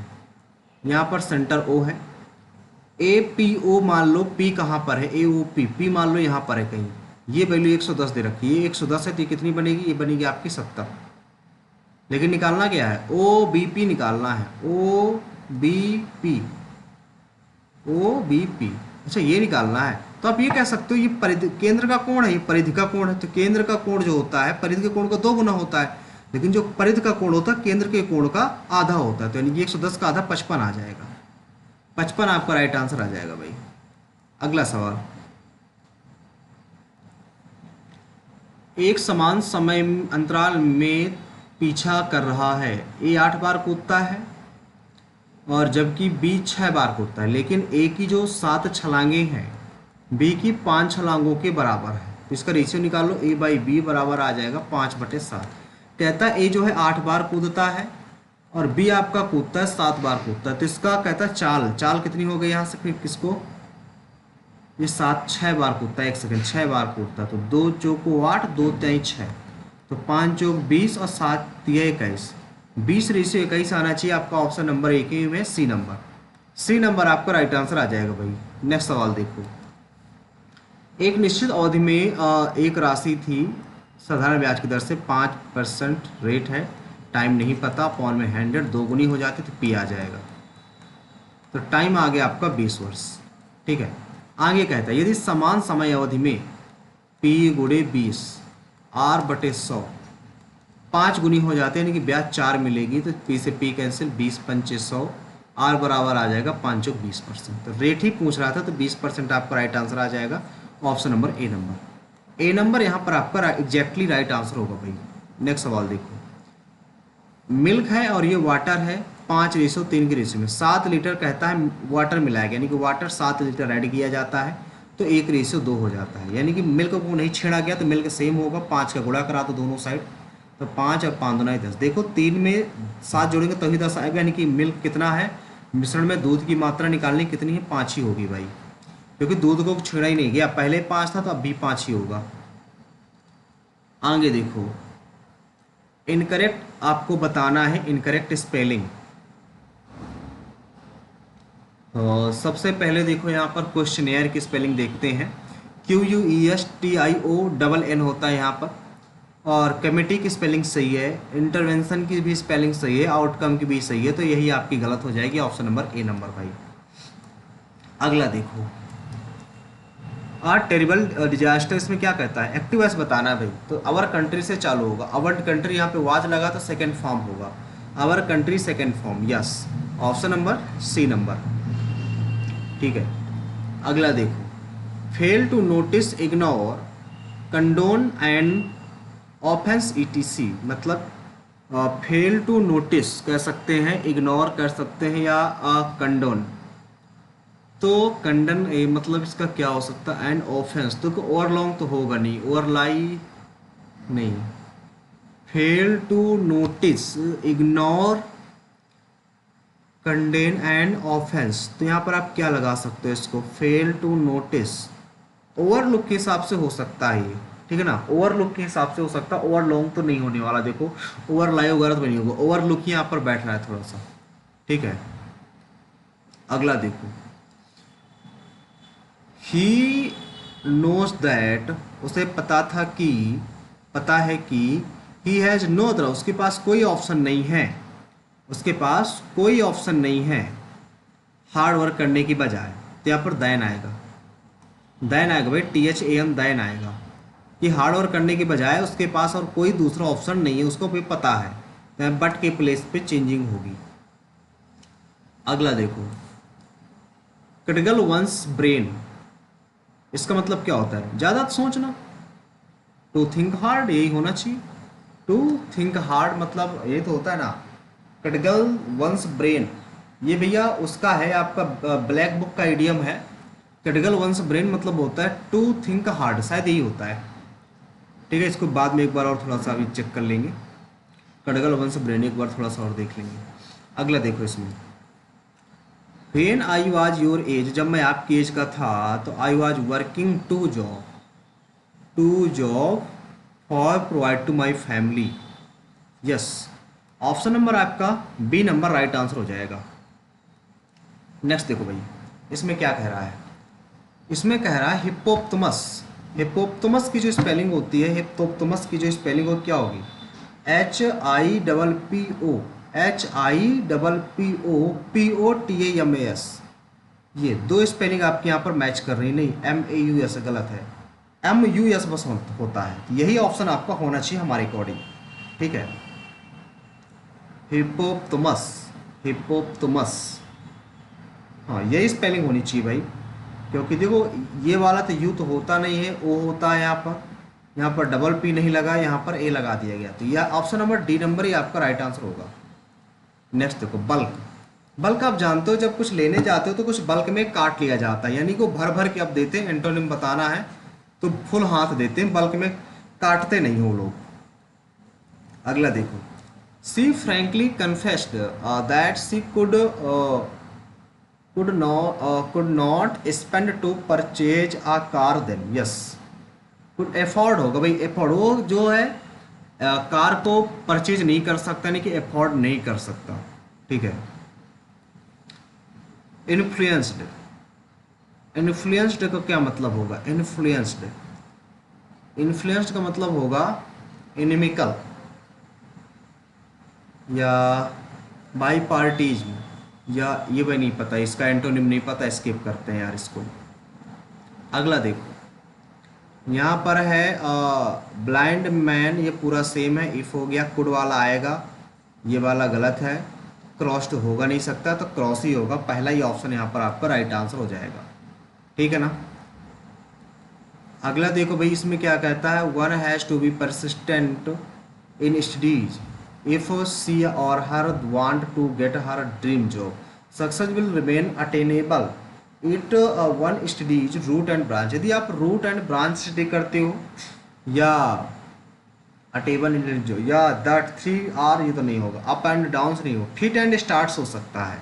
यहाँ पर सेंटर ओ है, ए पी ओ मान लो, पी कहाँ पर है, ए ओ पी, पी मान लो यहाँ पर है कहीं, ये वैल्यू 110 दे रखी है, 110 है, तो ये कितनी बनेगी, ये बनेगी आपकी 70, लेकिन निकालना क्या है, ओ बी पी निकालना है, O B P, O B P, अच्छा ये निकालना है। तो आप ये कह सकते हो ये परिधि केंद्र का कोण है, ये परिधि का कोण है, तो केंद्र का कोण जो होता है परिधि के कोण का 2 गुना होता है, लेकिन जो परिधि का कोण होता है केंद्र के कोण का आधा होता है, तो यानी कि 110 का आधा 55 आ जाएगा, 55 आपका राइट आंसर आ जाएगा भाई। अगला सवाल, एक समान समय अंतराल में पीछा कर रहा है, ए 8 बार कूदता है और जबकि बी 6 बार कूदता है, लेकिन ए की जो 7 छलांगे हैं बी की 5 छलांगों के बराबर है, तो इसका रेशियो निकाल लो, a/b बराबर आ जाएगा 5/7। कहता है ए जो है 8 बार कूदता है और बी आपका कूदता है 7 बार कूदता है, तो इसका कहता है चाल कितनी हो गई यहाँ से, फिर किसको, ये 7 6 बार कूदता है, 1 सेकंड 6 बार कूदता है, तो 2 चौको 8, 2 3 6, तो 5 चौक 20 और 7 3 21, 20/21 आना चाहिए आपका ऑप्शन नंबर एक ही में, सी नंबर, सी नंबर आपका राइट आंसर आ जाएगा भाई। नेक्स्ट सवाल देखो, एक निश्चित अवधि में एक राशि थी, साधारण ब्याज की दर से 5% रेट है, टाइम नहीं पता, पौन में 100, 2 गुनी हो जाती तो पी आ जाएगा, तो टाइम आ गया आपका 20 वर्ष, ठीक है। आगे कहता है यदि समान समय अवधि में पी गुणे 20 आर बटे 100, 5 गुनी हो जाते हैं यानी कि ब्याज 4 मिलेगी, तो पी से पी कैंसिल, 20 पंचे 100, आर बराबर आ जाएगा 5 चौक 20%। तो रेट ही पूछ रहा था तो 20% आपका राइट आंसर आ जाएगा, option number A number. A number यहाँ पर आपका एग्जैक्टली राइट आंसर होगा भाई। नेक्स्ट सवाल देखो, मिल्क है और ये वाटर है, 5:3 की रेशियो में 7 लीटर कहता है वाटर मिलाया गया, यानी कि वाटर 7 लीटर ऐड किया जाता है तो 1:2 हो जाता है, यानी कि मिल्क को नहीं छेड़ा गया तो मिल्क सेम होगा, 5 का गुणा करा तो दोनों साइड, तो 5 और 5 दूना 10। देखो 3 में 7 जोड़ेंगे तभी 10 आएगा, यानी कि मिल्क कितना है, मिश्रण में दूध की मात्रा निकालनी कितनी है, 5 ही होगी भाई, क्योंकि दूध को छेड़ा ही नहीं गया, पहले 5 था तो अब भी 5 ही होगा। आगे देखो, इनकरेक्ट आपको बताना है, इनकरेक्ट स्पेलिंग। सबसे पहले देखो यहाँ पर क्वेश्चनेयर की स्पेलिंग देखते हैं, QUESTIONN होता है यहाँ पर, और कमेटी की स्पेलिंग सही है, इंटरवेंशन की भी स्पेलिंग सही है, आउटकम की भी सही है, तो यही आपकी गलत हो जाएगी, ऑप्शन नंबर ए नंबर भाई। अगला देखो, टेरिबल डिजास्टर, इसमें क्या कहता है, एक्टिव वॉइस बताना है भाई, तो अवर कंट्री से चालू होगा, अवर कंट्री यहाँ पे वाज लगा तो सेकेंड फॉर्म होगा, our country second form, yes, option number C number, ठीक है। अगला देखो, fail to notice, ignore, condone and offence ETC, मतलब फेल टू नोटिस कह सकते हैं, इग्नोर कर सकते हैं, या कंडोन, तो कंडन मतलब इसका क्या हो सकता है, एंड ऑफेंस, तो ओवर लॉन्ग तो होगा नहीं, ओवरलाई नहीं, fail to notice, ignore, condone and offence, तो यहाँ पर आप क्या लगा सकते हो इसको, फेल टू नोटिस, ओवरलुक के हिसाब से हो सकता है ये, ठीक है ना, ओवरलुक के हिसाब से हो सकता है, ओवर लॉन्ग तो नहीं होने वाला, देखो ओवरलाई वगैरह तो नहीं होगा, ओवरलुक ही यहाँ पर बैठ रहा है थोड़ा सा, ठीक है। अगला देखो, ही नोज दैट, उसे पता था कि, पता है कि, ही हैज़ नो अदर, उसके पास कोई ऑप्शन नहीं है, उसके पास कोई ऑप्शन नहीं है हार्ड वर्क करने की बजाय, तो यहाँ पर दैन आएगा, दैन आएगा भाई, THAN दैन आएगा, कि हार्ड वर्क करने के बजाय उसके पास और कोई दूसरा ऑप्शन नहीं है, उसको भी पता है, तो बट के प्लेस पे चेंजिंग होगी। अगला देखो, क्रिटिकल वंस ब्रेन, इसका मतलब क्या होता है, ज़्यादा सोचना, टू थिंक हार्ड, यही होना चाहिए, टू थिंक हार्ड मतलब ये तो होता है ना, क्रिटिकल वंस ब्रेन, ये भैया उसका है आपका ब्लैक बुक का इडियम है, क्रिटिकल वंस ब्रेन मतलब होता है टू थिंक हार्ड, शायद यही होता है, ठीक है। इसको बाद में एक बार और थोड़ा सा अभी चेक कर लेंगे, क्रिटिकल वंस ब्रेन एक बार थोड़ा सा और देख लेंगे। अगला देखो इसमें, when I was your age, जब मैं आपकी एज का था, तो I was working to job for provide to my family, yes, option number आपका बी नंबर राइट आंसर हो जाएगा। नेक्स्ट देखो भाई, इसमें क्या कह रहा है, इसमें कह रहा है हिप्पोप्टमस, हिप्पोप्टमस की जो स्पेलिंग होती है, हिप्पोप्टमस की जो स्पेलिंग हो क्या होगी, HIPPOPOTAMAS, ये दो स्पेलिंग आपके यहाँ पर मैच कर रही नहीं, MAUS गलत है, MUS बस होता है, यही ऑप्शन आपका होना चाहिए हमारे अकॉर्डिंग, ठीक है। हिप्पोप्टमस, हिप्पोप्टमस, हाँ यही स्पेलिंग होनी चाहिए भाई, क्योंकि देखो ये वाला तो यू तो होता नहीं है, ओ होता है यहाँ पर डबल पी नहीं लगा, यहाँ पर ए लगा दिया गया, तो यह ऑप्शन नंबर डी नंबर ही आपका राइट आंसर होगा। नेक्स्ट देखो, बल्क, बल्क आप जानते हो जब कुछ लेने जाते हो तो कुछ बल्क में काट लिया जाता है, यानी कि भर भर के आप देते हैं, एंटोनिम बताना है तो फुल हाथ देते हैं, बल्क में काटते नहीं हो लोग। अगला देखो, she frankly confessed that she could not spend to purchase a car then, yes, could afford होगा भाई, afford वो जो है कार को परचेज नहीं कर सकता, नहीं कि अफोर्ड नहीं कर सकता, ठीक है। इन्फ्लुएंस्ड, इन्फ्लुएंस्ड का क्या मतलब होगा, इन्फ्लुएंस्ड, इन्फ्लुएंस्ड का मतलब होगा इनिमिकल या बाई पार्टीज, या ये भाई नहीं पता, इसका एंटोनिम नहीं पता, स्किप करते हैं यार इसको। अगला देखो, यहाँ पर है ब्लाइंड मैन, ये पूरा सेम है, इफ हो गया, कुड वाला आएगा, ये वाला गलत है, क्रॉस तो होगा नहीं सकता, तो क्रॉस ही होगा, पहला ही ऑप्शन यहाँ पर आपका राइट आंसर हो जाएगा। ठीक है ना। अगला देखो भाई, इसमें क्या कहता है, one has to be persistent in studies if she और her want to get her dream job, success will remain attainable it one studies root and branch. यदि आप रूट एंड ब्रांच स्टडी करते हो या अटेबल इन जो या दैट थ्री आर, ये तो नहीं होगा, अप एंड डाउन नहीं हो, फिट एंड स्टार्ट्स हो सकता है।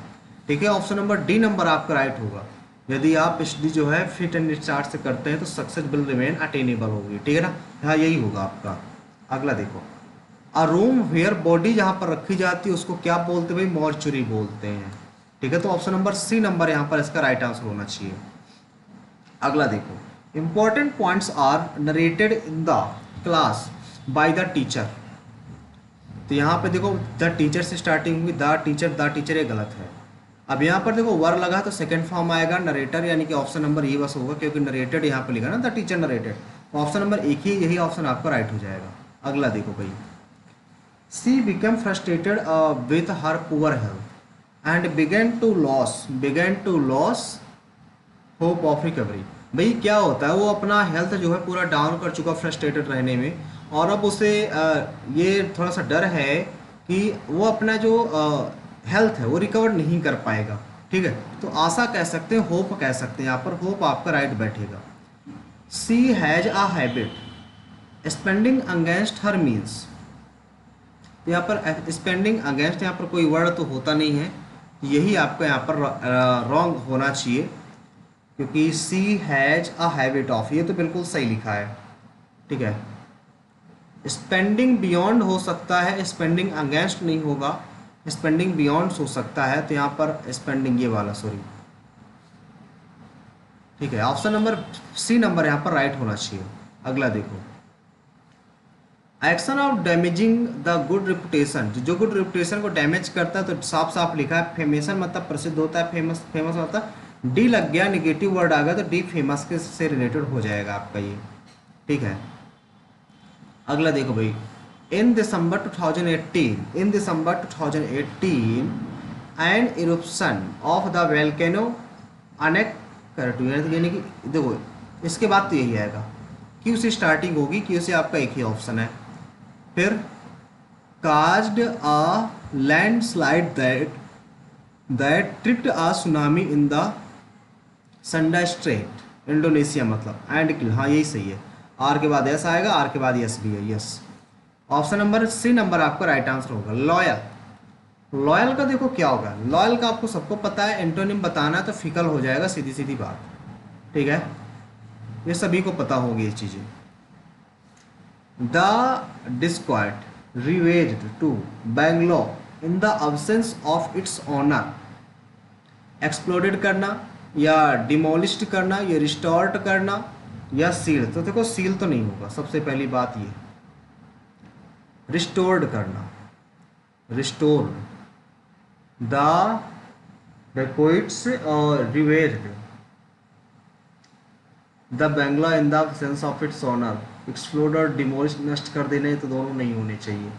ठीक है, ऑप्शन नंबर डी नंबर आपका राइट होगा। यदि आप स्टडी जो है फिट एंड स्टार्ट से करते हैं तो सक्सेस विल रिमेन अटेनेबल होगी। ठीक है ना, हाँ यही होगा आपका। अगला देखो, अ रूम वेयर बॉडी जहाँ पर रखी जाती है उसको क्या बोलते हैं भाई, मॉर्चुरी बोलते हैं। ठीक है, तो ऑप्शन नंबर सी नंबर यहाँ पर इसका राइट आंसर होना चाहिए। अगला देखो, important points are narrated in the class by the teacher. तो यहाँ पे देखो द टीचर से स्टार्टिंग होगी, द टीचर ये गलत है। अब यहाँ पर देखो वर लगा तो सेकंड फॉर्म आएगा नरेटर, यानी कि ऑप्शन नंबर ये बस होगा, क्योंकि नरेटेड यहाँ पे लिखा ना, द टीचर नरेटेड, तो ऑप्शन नंबर एक ही, यही ऑप्शन आपका राइट हो जाएगा। अगला देखो भाई, she become frustrated with her poor health and began to loss hope of recovery. भाई क्या होता है, वो अपना हेल्थ जो है पूरा डाउन कर चुका फ्रस्ट्रेटेड रहने में, और अब उसे ये थोड़ा सा डर है कि वो अपना जो हेल्थ है वो रिकवर नहीं कर पाएगा। ठीक है, तो आशा कह सकते हैं, होप कह सकते हैं, यहाँ पर होप आपका राइट बैठेगा। She has a habit spending against her means, यहाँ पर स्पेंडिंग अगेंस्ट यहाँ पर कोई वर्ड तो होता नहीं है, यही आपका यहाँ पर रॉन्ग होना चाहिए, क्योंकि सी हैज अ हैबिट ऑफ, ये तो बिल्कुल सही लिखा है। ठीक है, स्पेंडिंग बियॉन्ड हो सकता है, स्पेंडिंग अगेंस्ट नहीं होगा, स्पेंडिंग बियॉन्ड हो सकता है, तो यहाँ पर स्पेंडिंग ये वाला, सॉरी। ठीक है, ऑप्शन नंबर सी नंबर यहाँ पर राइट होना चाहिए। अगला देखो, action of damaging the good reputation, जो गुड रेपुटेशन को डैमेज करता है, तो साफ साफ लिखा है फेमेशन मतलब प्रसिद्ध होता है, फेमस मतलब डी लग गया, निगेटिव वर्ड आ गया तो डी फेमस के से रिलेटेड हो जाएगा आपका ये। ठीक है, अगला देखो भाई, इन दिसंबर 2018 एन इरप्शन ऑफ द वेल्केनो अनेक करटू, यानी कि देखो इसके बाद तो यही आएगा, क्यू से स्टार्टिंग होगी, क्यू से आपका एक ही ऑप्शन है। फिर caused a landslide that tripped a tsunami in the Sunda strait, Indonesia मतलब, एंड किल, हाँ यही सही है। आर के बाद एस आएगा, आर के बाद यस भी है, yes. Option number C number आपका राइट आंसर होगा। लॉयल, लॉयल का देखो क्या होगा, लॉयल का आपको सबको पता है, एंटोनिम बताना है तो फिकल हो जाएगा, सीधी सीधी बात। ठीक है, ये सभी को पता होगी ये चीज़ें। The disquiet ravaged to Bangalore in the absence of its honour, exploded करना या डिमोलिश्ड करना या रिस्टोर्ड करना या सील, तो देखो सील तो नहीं होगा, सबसे पहली बात ये, रिस्टोर्ड करना, रिस्टोर द डेकोइट्स और ravaged the Bangalore in the sense of its honour, explode और डिमोलिश नष्ट कर देने, तो दोनों नहीं होने चाहिए।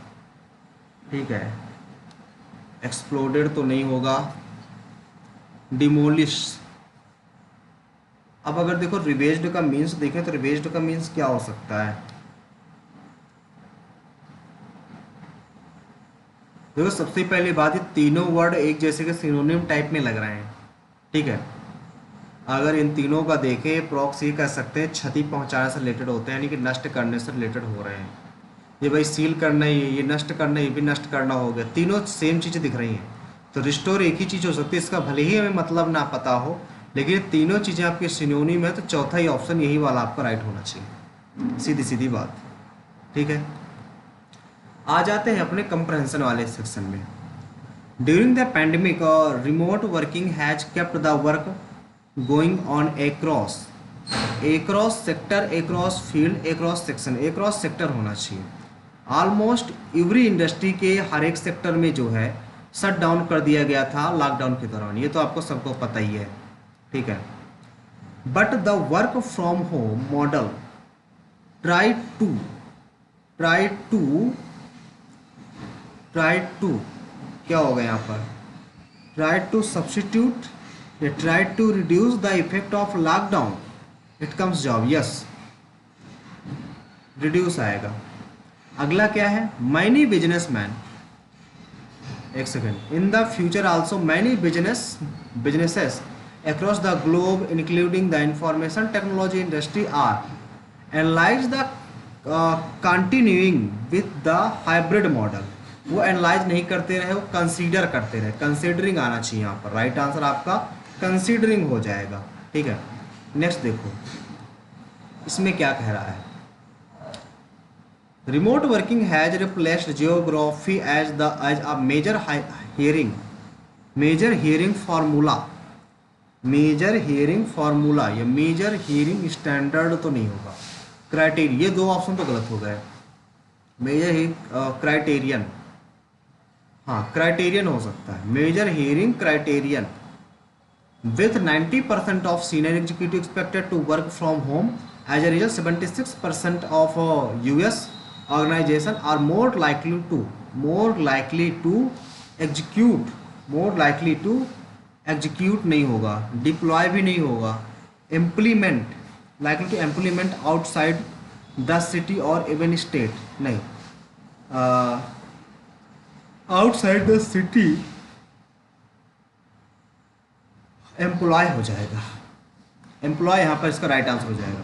ठीक है, एक्सप्लोडेड तो नहीं होगा, डिमोलिश। अब अगर देखो रिवेज्ड का मीन्स देखें तो रिवेज्ड का मीन्स क्या हो सकता है, देखो सबसे पहली बात, ये तीनों वर्ड एक जैसे के सिनोनिम टाइप में लग रहे हैं। ठीक है, अगर इन तीनों का देखें प्रॉक्स ये कह सकते हैं क्षति पहुंचाने से रिलेटेड होते हैं, यानी कि नष्ट करने से रिलेटेड हो रहे हैं। ये भाई सील करना, ये नष्ट करना, ये भी नष्ट करना हो गया, तीनों सेम चीज़ें दिख रही हैं, तो रिस्टोर एक ही चीज़ हो सकती है, इसका भले ही हमें मतलब ना पता हो, लेकिन तीनों चीज़ें आपके सिनोनिम है, तो चौथा ही ऑप्शन यही वाला आपका राइट होना चाहिए, सीधी सीधी बात। ठीक है, आ जाते हैं अपने कंप्रहेंशन वाले सेक्शन में। During the pandemic remote working has kept the work going on across sector, across field, across section, across sector होना चाहिए। ऑलमोस्ट एवरी इंडस्ट्री के हर एक सेक्टर में जो है शट डाउन कर दिया गया था लॉकडाउन के दौरान, ये तो आपको सबको पता ही है। ठीक है, but the work from home model try to try to try to क्या होगा यहाँ पर, try to substitute, try to reduce the effect of lockdown, it comes job, yes reduce आएगा। अगला क्या है, मैनी बिजनेसमैन, एक second, in the future also many businesses across the globe including the information technology industry are analyze the continuing with the hybrid model। वो analyse नहीं करते रहे, वो कंसीडर करते रहे, कंसीडरिंग आना चाहिए यहाँ पर, राइट आंसर आपका कंसीडरिंग हो जाएगा। ठीक है, नेक्स्ट देखो इसमें क्या कह रहा है, remote working has replaced geography as a major hiring formula, major hiring formula या मेजर हियरिंग स्टैंडर्ड तो नहीं होगा, क्राइटेरिया, ये दो ऑप्शन तो गलत हो गए, मेजर क्राइटेरियन, हाँ क्राइटेरियन हो सकता है, major hiring criterion with 90% of senior executive expected to work from home. As a result, 76% of US organization are more likely to execute नहीं होगा, deploy भी नहीं होगा, likely to implement outside the city or even state, नहीं outside the city employ हो जाएगा, employ यहाँ पर इसका राइट आंसर हो जाएगा।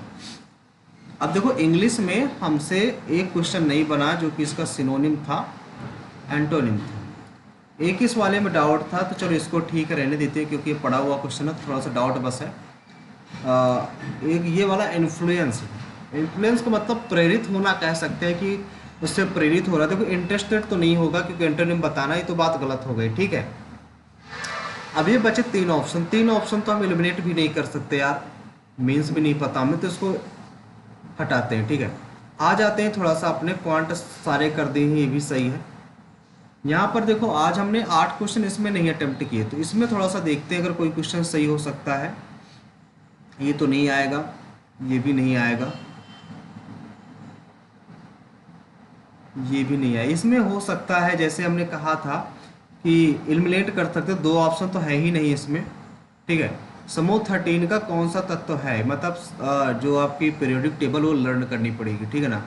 अब देखो इंग्लिश में हमसे एक क्वेश्चन नहीं बना जो कि इसका सिनोनिम था, एंटोनिम था, एक इस वाले में डाउट था, तो चलो इसको ठीक रहने देते हैं क्योंकि ये पढ़ा हुआ क्वेश्चन है, थोड़ा सा डाउट बस है। एक ये वाला इन्फ्लुएंस, इन्फ्लुएंस का मतलब प्रेरित होना कह सकते हैं कि उससे प्रेरित हो रहा है, देखो इंटरेस्टेड तो नहीं होगा क्योंकि एंटोनिम बताना, ही तो बात गलत हो गई। ठीक है, अब ये बचे तीन ऑप्शन तो हम एलिमिनेट भी नहीं कर सकते यार, मीन्स भी नहीं पता हमें, तो इसको हटाते हैं। ठीक है, आ जाते हैं थोड़ा सा अपने क्वांट सारे कर दिए हैं, ये भी सही है। यहाँ पर देखो आज हमने 8 क्वेश्चन इसमें नहीं अटेम्प्ट किए, तो इसमें थोड़ा सा देखते हैं अगर कोई क्वेश्चन सही हो सकता है। ये तो नहीं आएगा, ये भी नहीं आएगा, ये भी नहीं आएगा। इसमें हो सकता है जैसे हमने कहा था कि एलिमिनेट कर सकते, 2 ऑप्शन तो है ही नहीं इसमें। ठीक है, समूह 13 का कौन सा तत्व है, मतलब जो आपकी पीरियोडिक टेबल वो लर्न करनी पड़ेगी, ठीक है ना,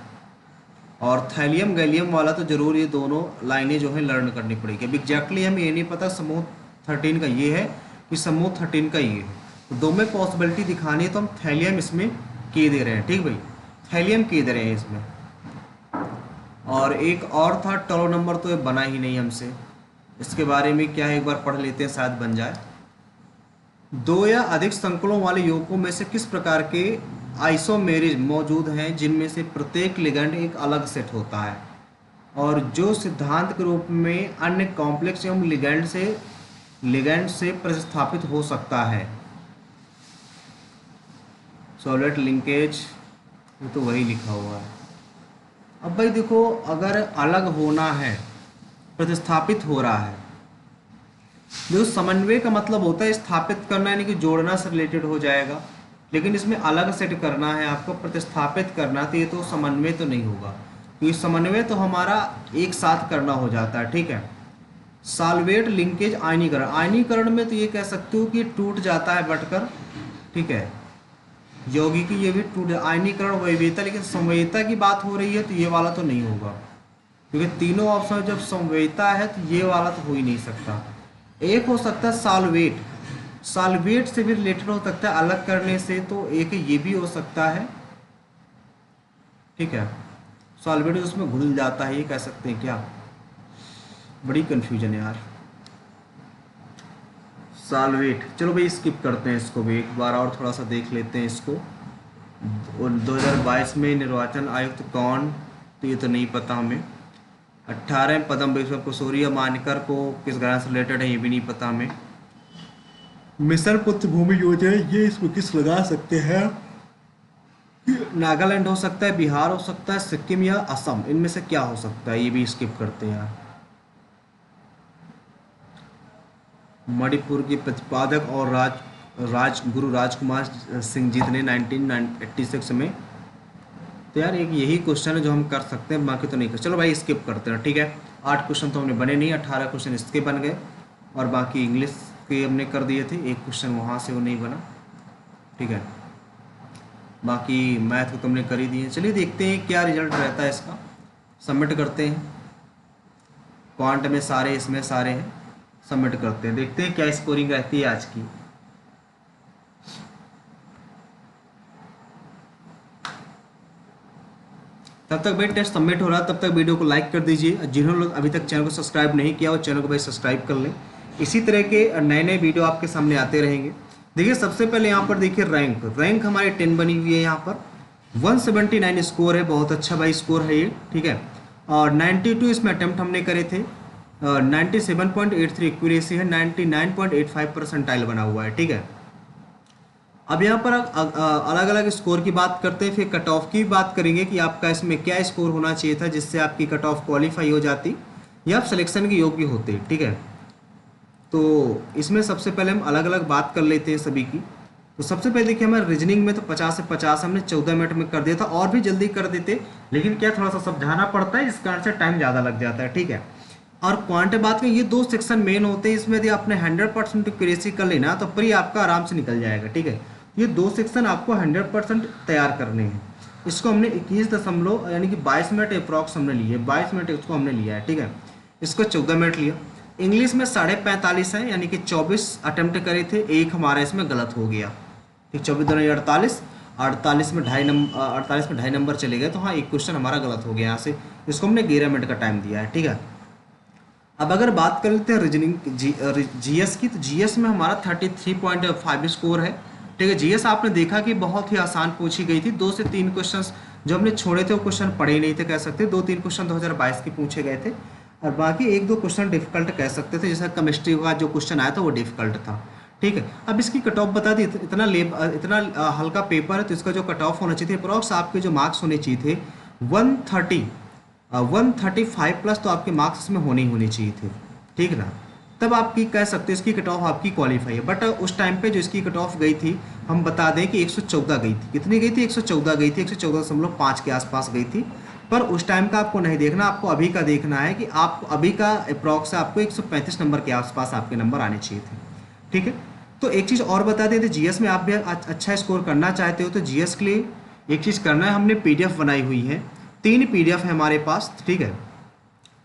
और थैलियम गैलियम वाला तो जरूर ये दोनों लाइनें जो है लर्न करनी पड़ेगी। अब एग्जैक्टली हमें ये नहीं पता समूह 13 का ये है कि समूह 13 का ये है, तो दो में पॉसिबिलिटी दिखानी है तो हम थैलियम इसमें के दे रहे हैं। ठीक भाई, थैलियम के दे रहे हैं इसमें। और एक और था टॉलो नंबर, तो ये बना ही नहीं हमसे, इसके बारे में क्या है एक बार पढ़ लेते हैं, शायद बन जाए। 2 या अधिक संकुलों वाले यौगिकों में से किस प्रकार के आइसोमेरिज मौजूद हैं जिनमें से प्रत्येक लिगैंड एक अलग सेट होता है और जो सिद्धांत के रूप में अन्य कॉम्प्लेक्स एवं लिगैंड से प्रतिस्थापित हो सकता है। सॉलिड लिंकेज, ये तो वही लिखा हुआ है। अब भाई देखो, अगर अलग होना है, प्रतिस्थापित हो रहा है, जो समन्वय का मतलब होता है स्थापित करना, यानी कि जोड़ना से रिलेटेड हो जाएगा, लेकिन इसमें अलग सेट करना है आपको, प्रतिस्थापित करना, तो ये तो समन्वय तो नहीं होगा, क्योंकि समन्वय तो हमारा एक साथ करना हो जाता है। ठीक है, सॉल्वेट लिंकेज आयनीकरण, आयनीकरण में तो ये कह सकते हो कि टूट जाता है बटकर। ठीक है, यौगिकी ये भी टूट, आयनीकरण वैविधता, लेकिन संवेदिता की बात हो रही है तो ये वाला तो नहीं होगा, क्योंकि तीनों ऑप्शन जब संवेदिता है तो ये वाला तो हो ही नहीं सकता। एक हो सकता है सॉल्वेट, सॉल्वेट से भी रिलेटेड हो सकता है अलग करने से, तो एक ये भी हो सकता है। ठीक है, सॉल्वेट उसमें घुल जाता है, ये कह सकते हैं क्या, बड़ी कंफ्यूजन है यार। सॉल्वेट, चलो भाई स्किप करते हैं इसको भी, एक बार और थोड़ा सा देख लेते हैं इसको। 2022 में निर्वाचन आयुक्त कौन, तो ये तो नहीं पता हमें। 18 पद्म विभूषण किशोरी मानकर को किस ग्रह से रिलेटेड है, ये भी नहीं पता हमें। मिशन पुत्र भूमि योजना, ये इसमें किस लगा सकते हैं, नागालैंड हो सकता है, बिहार हो सकता है, सिक्किम या असम, इनमें से क्या हो सकता है, ये भी स्किप करते हैं यार। मणिपुर के प्रतिपादक और गुरु राजकुमार सिंह जी ने 1986 में तो यार एक यही क्वेश्चन है जो हम कर सकते हैं, बाकी तो नहीं कर। चलो भाई स्किप करते हैं, ठीक है। 8 क्वेश्चन तो हमने बने नहीं, 18 क्वेश्चन इसके बन गए, और बाकी इंग्लिश के हमने कर दिए थे, एक क्वेश्चन वहाँ से वो नहीं बना, ठीक है। बाकी मैथ को तुमने कर ही दिए। चलिए देखते हैं क्या रिजल्ट रहता है इसका, सबमिट करते हैं। क्वांट में सारे, इसमें सारे हैं, सबमिट करते हैं, देखते हैं क्या स्कोरिंग रहती है आज की। तब तक भाई टेस्ट सबमिट हो रहा है, तब तक वीडियो को लाइक कर दीजिए। जिन्होंने लोग अभी तक चैनल को सब्सक्राइब नहीं किया वो चैनल को भाई सब्सक्राइब कर लें। इसी तरह के नए नए वीडियो आपके सामने आते रहेंगे। देखिए सबसे पहले यहाँ पर देखिए रैंक हमारी 10 बनी हुई है, यहाँ पर 179 स्कोर है, बहुत अच्छा भाई स्कोर है ये, ठीक है। और 92 इसमें अटेम्प्ट हमने करे थे, 97.83 एक्यूरेसी है, 99.85 परसेंटाइल बना हुआ है, ठीक है। अब यहाँ पर अलग अलग स्कोर की बात करते हैं, फिर कट ऑफ की बात करेंगे कि आपका इसमें क्या स्कोर होना चाहिए था जिससे आपकी कट ऑफ क्वालिफाई हो जाती या आप सिलेक्शन के योग्य होते, ठीक है। तो इसमें सबसे पहले हम अलग अलग बात कर लेते हैं सभी की। तो सबसे पहले देखिए हमारे रीजनिंग में तो 50 से 50 हमने 14 मिनट में कर दिया था, और भी जल्दी कर देते, लेकिन क्या थोड़ा सा समझाना पड़ता है, इस कारण से टाइम ज़्यादा लग जाता है, ठीक है। और क्वांट बात करें, ये 2 सेक्शन मेन होते हैं, इसमें यदि आपने 100% एक्यूरेसी कर लेना तो प्री आपका आराम से निकल जाएगा, ठीक है। ये 2 सेक्शन आपको 100% तैयार करने हैं। इसको हमने 21 दशमलव यानी कि 22 मिनट अप्रॉक्स हमने लिए, 22 मिनट इसको हमने लिया है, ठीक है। इसको 14 मिनट लिया। इंग्लिश में 45.5 है, यानी कि 24 अटेम्प्ट करे थे, एक हमारा इसमें गलत हो गया, ठीक। 24 दूनी 48, 48 में 2.5 नंबर चले गए, तो हाँ एक क्वेश्चन हमारा गलत हो गया यहाँ से। इसको हमने 11 मिनट का टाइम दिया है, ठीक है। अब अगर बात कर लेते हैं रीजनिंग जीएस की, तो जीएस में हमारा 33.5 स्कोर है, ठीक है। जीएस आपने देखा कि बहुत ही आसान पूछी गई थी, 2 से 3 क्वेश्चंस जो हमने छोड़े थे वो क्वेश्चन पढ़े नहीं थे कह सकते, 2-3 क्वेश्चन 2022 के पूछे गए थे, और बाकी 1-2 क्वेश्चन डिफिकल्ट कह सकते थे, जैसा केमिस्ट्री का जो क्वेश्चन आया था वो डिफिकल्ट था, ठीक है। अब इसकी कट ऑफ बता दी, इतना हल्का पेपर है तो इसका जो कट ऑफ होना चाहिए थे अप्रॉक्स आपके जो मार्क्स होने चाहिए थे 135 प्लस, तो आपके मार्क्स इसमें होने चाहिए थे, ठीक ना। तब आपकी कह सकते हैं इसकी कट ऑफ आपकी क्वालिफाई है। बट उस टाइम पे जो इसकी कट ऑफ गई थी, हम बता दें कि 114 गई थी। कितनी गई थी? 114 गई थी, 114.5 के आसपास गई थी। पर उस टाइम का आपको नहीं देखना, आपको अभी का देखना है कि आप अभी का अप्रॉक्स आपको 135 नंबर के आसपास आपके नंबर आने चाहिए थे, ठीक है। तो एक चीज़ और बता देते, जीएस में आप भी अच्छा स्कोर करना चाहते हो तो जीएस के लिए एक चीज़ करना है, हमने पीडीएफ बनाई हुई है, 3 पीडीएफ है हमारे पास, ठीक है।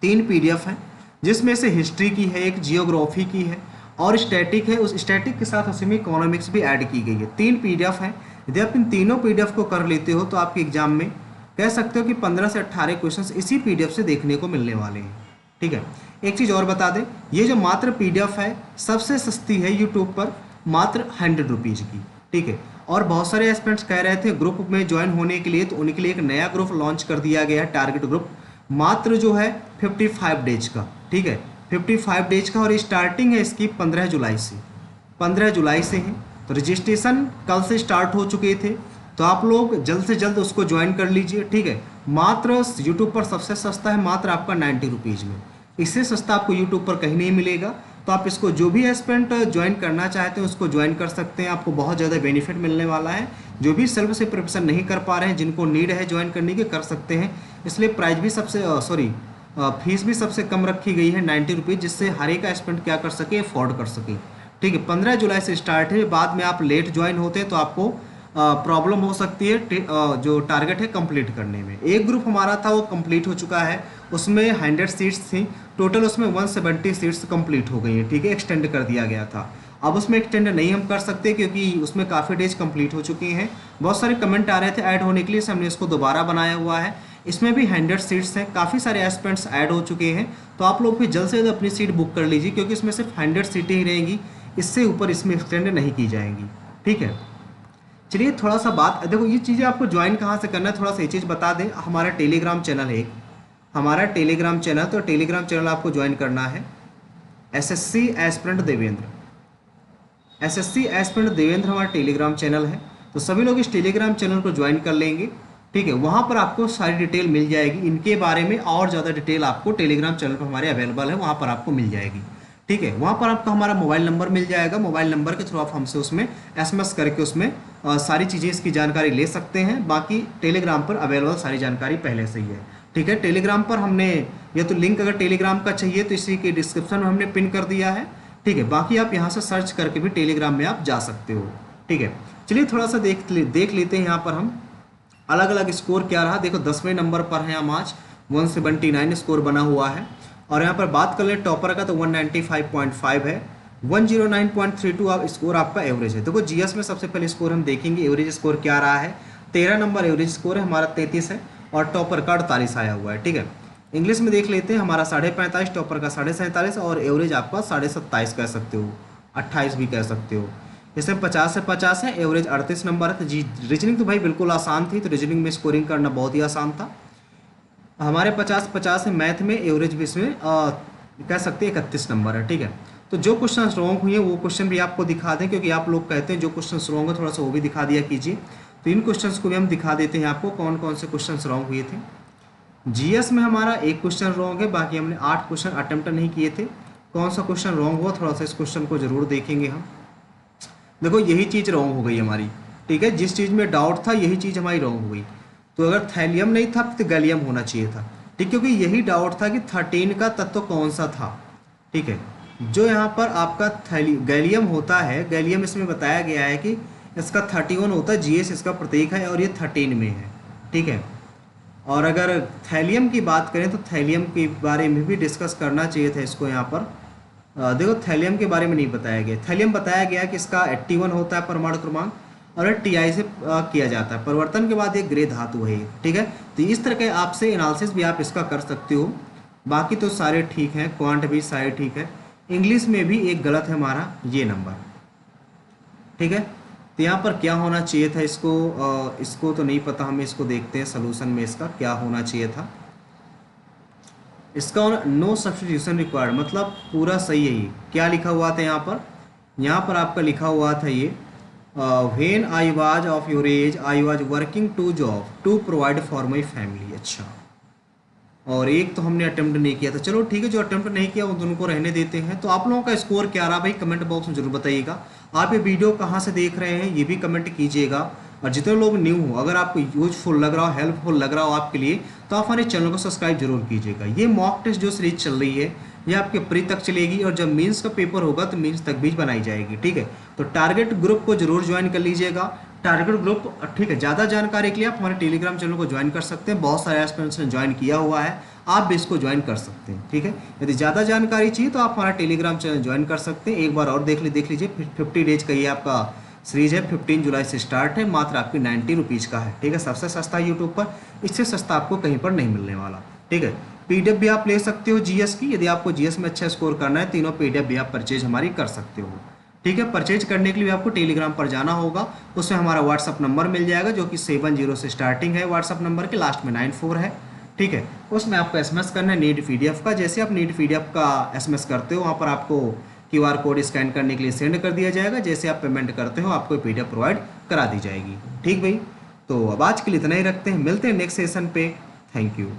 3 पीडीएफ है, जिसमें से हिस्ट्री की है, एक जियोग्राफी की है और स्टैटिक है। उस स्टैटिक के साथ उसी में इकोनॉमिक्स भी ऐड की गई है। 3 पीडीएफ है। यदि आप इन तीनों पीडीएफ को कर लेते हो तो आपके एग्जाम में कह सकते हो कि 15 से 18 क्वेश्चंस इसी पीडीएफ से देखने को मिलने वाले हैं, ठीक है। एक चीज़ और बता दें, ये जो मात्र पीडीएफ है सबसे सस्ती है यूट्यूब पर, मात्र 100 रुपीज़ की, ठीक है। और बहुत सारे एस्पिरेंट्स कह रहे थे ग्रुप में ज्वाइन होने के लिए, तो उनके लिए एक नया ग्रुप लॉन्च कर दिया गया है, टारगेट ग्रुप, मात्र जो है 55 डेज का, ठीक है, 55 डेज का। और स्टार्टिंग है इसकी 15 जुलाई से, 15 जुलाई से है। तो रजिस्ट्रेशन कल से स्टार्ट हो चुके थे, तो आप लोग जल्द से जल्द उसको ज्वाइन कर लीजिए, ठीक है। मात्र यूट्यूब पर सबसे सस्ता है, मात्र आपका 90 रुपीज़ में, इससे सस्ता आपको यूट्यूब पर कहीं नहीं मिलेगा। तो आप इसको जो भी एस्पिरेंट ज्वाइन करना चाहते हैं उसको ज्वाइन कर सकते हैं, आपको बहुत ज़्यादा बेनिफिट मिलने वाला है। जो भी सेल्फ से प्रिपरेशन नहीं कर पा रहे हैं, जिनको नीड है ज्वाइन करने की, कर सकते हैं। इसलिए प्राइस भी सबसे फीस भी सबसे कम रखी गई है, 90 रुपीज़, जिससे हर एक एस्पिरेंट क्या कर सके, अफोर्ड कर सके, ठीक है। 15 जुलाई से स्टार्ट है, बाद में आप लेट ज्वाइन होते हैं तो आपको प्रॉब्लम हो सकती है जो टारगेट है कंप्लीट करने में। एक ग्रुप हमारा था वो कंप्लीट हो चुका है, उसमें 100 सीट्स थी टोटल, उसमें 170 सीट्स कंप्लीट हो गई हैं, ठीक है, एक्सटेंड कर दिया गया था। अब उसमें एक्सटेंड नहीं हम कर सकते क्योंकि उसमें काफ़ी डेज कंप्लीट हो चुके हैं। बहुत सारे कमेंट आ रहे थे ऐड होने के लिए, हमने इसको दोबारा बनाया हुआ है। इसमें भी 100 सीट्स हैं, काफ़ी सारे एस्पिरेंट्स ऐड हो चुके हैं, तो आप लोग भी जल्द से जल्द अपनी सीट बुक कर लीजिए, क्योंकि इसमें सिर्फ 100 सीटें ही रहेंगी, इससे ऊपर इसमें एक्सटेंड नहीं की जाएंगी, ठीक है। चलिए थोड़ा सा बात, देखो ये चीज़ें आपको ज्वाइन कहाँ से करना है, थोड़ा सा ये चीज़ बता दें। हमारा टेलीग्राम चैनल है, हमारा टेलीग्राम चैनल, तो टेलीग्राम चैनल आपको ज्वाइन करना है, SSC aspirant Devendra, SSC aspirant Devendra हमारा टेलीग्राम चैनल है। तो सभी लोग इस टेलीग्राम चैनल को ज्वाइन कर लेंगे, ठीक है। वहाँ पर आपको सारी डिटेल मिल जाएगी, इनके बारे में और ज़्यादा डिटेल आपको टेलीग्राम चैनल पर हमारे अवेलेबल है, वहाँ पर आपको मिल जाएगी, ठीक है। वहाँ पर आपको हमारा मोबाइल नंबर मिल जाएगा, मोबाइल नंबर के थ्रू आप हमसे उसमें एसएमएस करके उसमें सारी चीज़ें इसकी जानकारी ले सकते हैं। बाकी टेलीग्राम पर अवेलेबल सारी जानकारी पहले से ही है, ठीक है। टेलीग्राम पर हमने या तो लिंक अगर टेलीग्राम का चाहिए तो इसी के डिस्क्रिप्शन में हमने पिन कर दिया है, ठीक है। बाकी आप यहाँ से सर्च करके भी टेलीग्राम में आप जा सकते हो, ठीक है। चलिए थोड़ा सा देख लेते हैं यहाँ पर हम अलग अलग स्कोर क्या रहा। देखो 10वें नंबर पर है हम आज, 179 स्कोर बना हुआ है। और यहाँ पर बात कर लें टॉपर का तो 195.5 है, 109.32 आप स्कोर आपका एवरेज है। देखो जीएस में सबसे पहले स्कोर हम देखेंगे एवरेज स्कोर क्या रहा है। 13 नंबर एवरेज स्कोर है हमारा, 33 है और टॉपर का 48 आया हुआ है, ठीक है। इंग्लिश में देख लेते हैं, हमारा 45.5, टॉपर का 47.5 और एवरेज आपका 27.5 कह सकते हो, 28 भी कह सकते हो। इसमें 50 से 50 है, एवरेज 38 नंबर है। तो जी रीजनिंग तो भाई बिल्कुल आसान थी, तो रीजनिंग में स्कोरिंग करना बहुत ही आसान था। हमारे 50 है, मैथ में एवरेज भी इसमें कह सकते हैं 31 नंबर है, ठीक है। तो जो क्वेश्चन रॉन्ग हुए वो क्वेश्चन भी आपको दिखा दें, क्योंकि आप लोग कहते हैं जो क्वेश्चन रॉन्ग है थोड़ा सा वो भी दिखा दिया कीजिए। तो इन क्वेश्चंस को भी हम दिखा देते हैं आपको कौन कौन से क्वेश्चन रॉन्ग हुए थे। जीएस में हमारा एक क्वेश्चन रॉन्ग है, बाकी हमने 8 क्वेश्चन अटेम्प्ट नहीं किए थे। कौन सा क्वेश्चन रॉन्ग हुआ थोड़ा सा इस क्वेश्चन को जरूर देखेंगे हम। देखो यही चीज़ रॉन्ग हो गई हमारी, ठीक है। जिस चीज़ में डाउट था यही चीज़ हमारी रॉन्ग हो गई। तो अगर थैलियम नहीं था तो गैलियम होना चाहिए था, ठीक, क्योंकि यही डाउट था कि 13 का तत्व कौन सा था, ठीक है। जो यहाँ पर आपका गैलियम होता है, गैलियम इसमें बताया गया है कि इसका 31 होता है, जीएस इसका प्रतीक है और ये 13 में है, ठीक है। और अगर थैलियम की बात करें तो थैलियम के बारे में भी डिस्कस करना चाहिए था इसको। यहाँ पर देखो थैलियम के बारे में नहीं बताया गया। थैलियम बताया गया कि इसका 81 होता है परमाणु क्रमांक और टीआई से किया जाता है, परिवर्तन के बाद एक ग्रे धातु है, ठीक है। तो इस तरह के आपसे एनालिसिस भी आप इसका कर सकते हो। बाकी तो सारे ठीक हैं, क्वांट भी सारे ठीक है। इंग्लिश में भी एक गलत है हमारा ये नंबर, ठीक है। तो यहाँ पर क्या होना चाहिए था इसको तो नहीं पता, हमें इसको देखते हैं सलूशन में इसका क्या होना चाहिए था। इसका नो सब्स्टिट्यूशन रिक्वायर्ड, मतलब पूरा सही है। ये क्या लिखा हुआ था यहाँ पर आपका लिखा हुआ था ये when I was of your age I was working to job to provide for my family. अच्छा, और एक तो हमने अटेम्प्ट नहीं किया था, चलो ठीक है, जो अटेम्प्ट नहीं किया उन दोनों को रहने देते हैं। तो आप लोगों का स्कोर क्या रहा भाई कमेंट बॉक्स में जरूर बताइएगा। आप ये वीडियो कहाँ से देख रहे हैं ये भी कमेंट कीजिएगा। और जितने लोग न्यू हो, अगर आपको यूजफुल लग रहा हो, हेल्पफुल लग रहा हो आपके लिए, तो आप हमारे चैनल को सब्सक्राइब जरूर कीजिएगा। ये मॉक टेस्ट जो सीरीज चल रही है ये आपके प्री तक चलेगी और जब मीन्स का पेपर होगा तो मीन्स तक भी बनाई जाएगी, ठीक है। तो टारगेट ग्रुप को जरूर ज्वाइन कर लीजिएगा। टारगेट ग्रुप, ठीक है, ज़्यादा जानकारी के लिए आप हमारे टेलीग्राम चैनल को ज्वाइन कर सकते हैं। बहुत सारे एस्पिरेंट्स ने ज्वाइन किया हुआ है, आप भी इसको ज्वाइन कर सकते हैं, ठीक है। यदि ज़्यादा जानकारी चाहिए तो आप हमारा टेलीग्राम चैनल ज्वाइन कर सकते हैं। एक बार और देख लीजिए 50 डेज का ये आपका सीरीज है, 15 जुलाई से स्टार्ट है, मात्र आपकी 90 रुपीज़ का है, ठीक है। सबसे सस्ता है यूट्यूब पर, इससे सस्ता आपको कहीं पर नहीं मिलने वाला, ठीक है। पीडीएफ भी आप ले सकते हो जीएस की, यदि आपको जीएस में अच्छा स्कोर करना है, तीनों पीडीएफ भी आप परचेज हमारी कर सकते हो, ठीक है। परचेज करने के लिए आपको टेलीग्राम पर जाना होगा, उसमें हमारा व्हाट्सअप नंबर मिल जाएगा जो कि 70 से स्टार्टिंग है व्हाट्सअप नंबर के, लास्ट में 94 है, ठीक है। उसमें आपको एसएमएस करना है नीड पीडीएफ का। जैसे आप नीड पीडीएफ का एसएमएस करते हो वहाँ पर आपको क्यूआर कोड स्कैन करने के लिए सेंड कर दिया जाएगा। जैसे आप पेमेंट करते हो आपको पीडीएफ प्रोवाइड करा दी जाएगी, ठीक भाई। तो अब आज के लिए इतना ही रखते हैं, मिलते हैं नेक्स्ट सेशन पे। Thank you.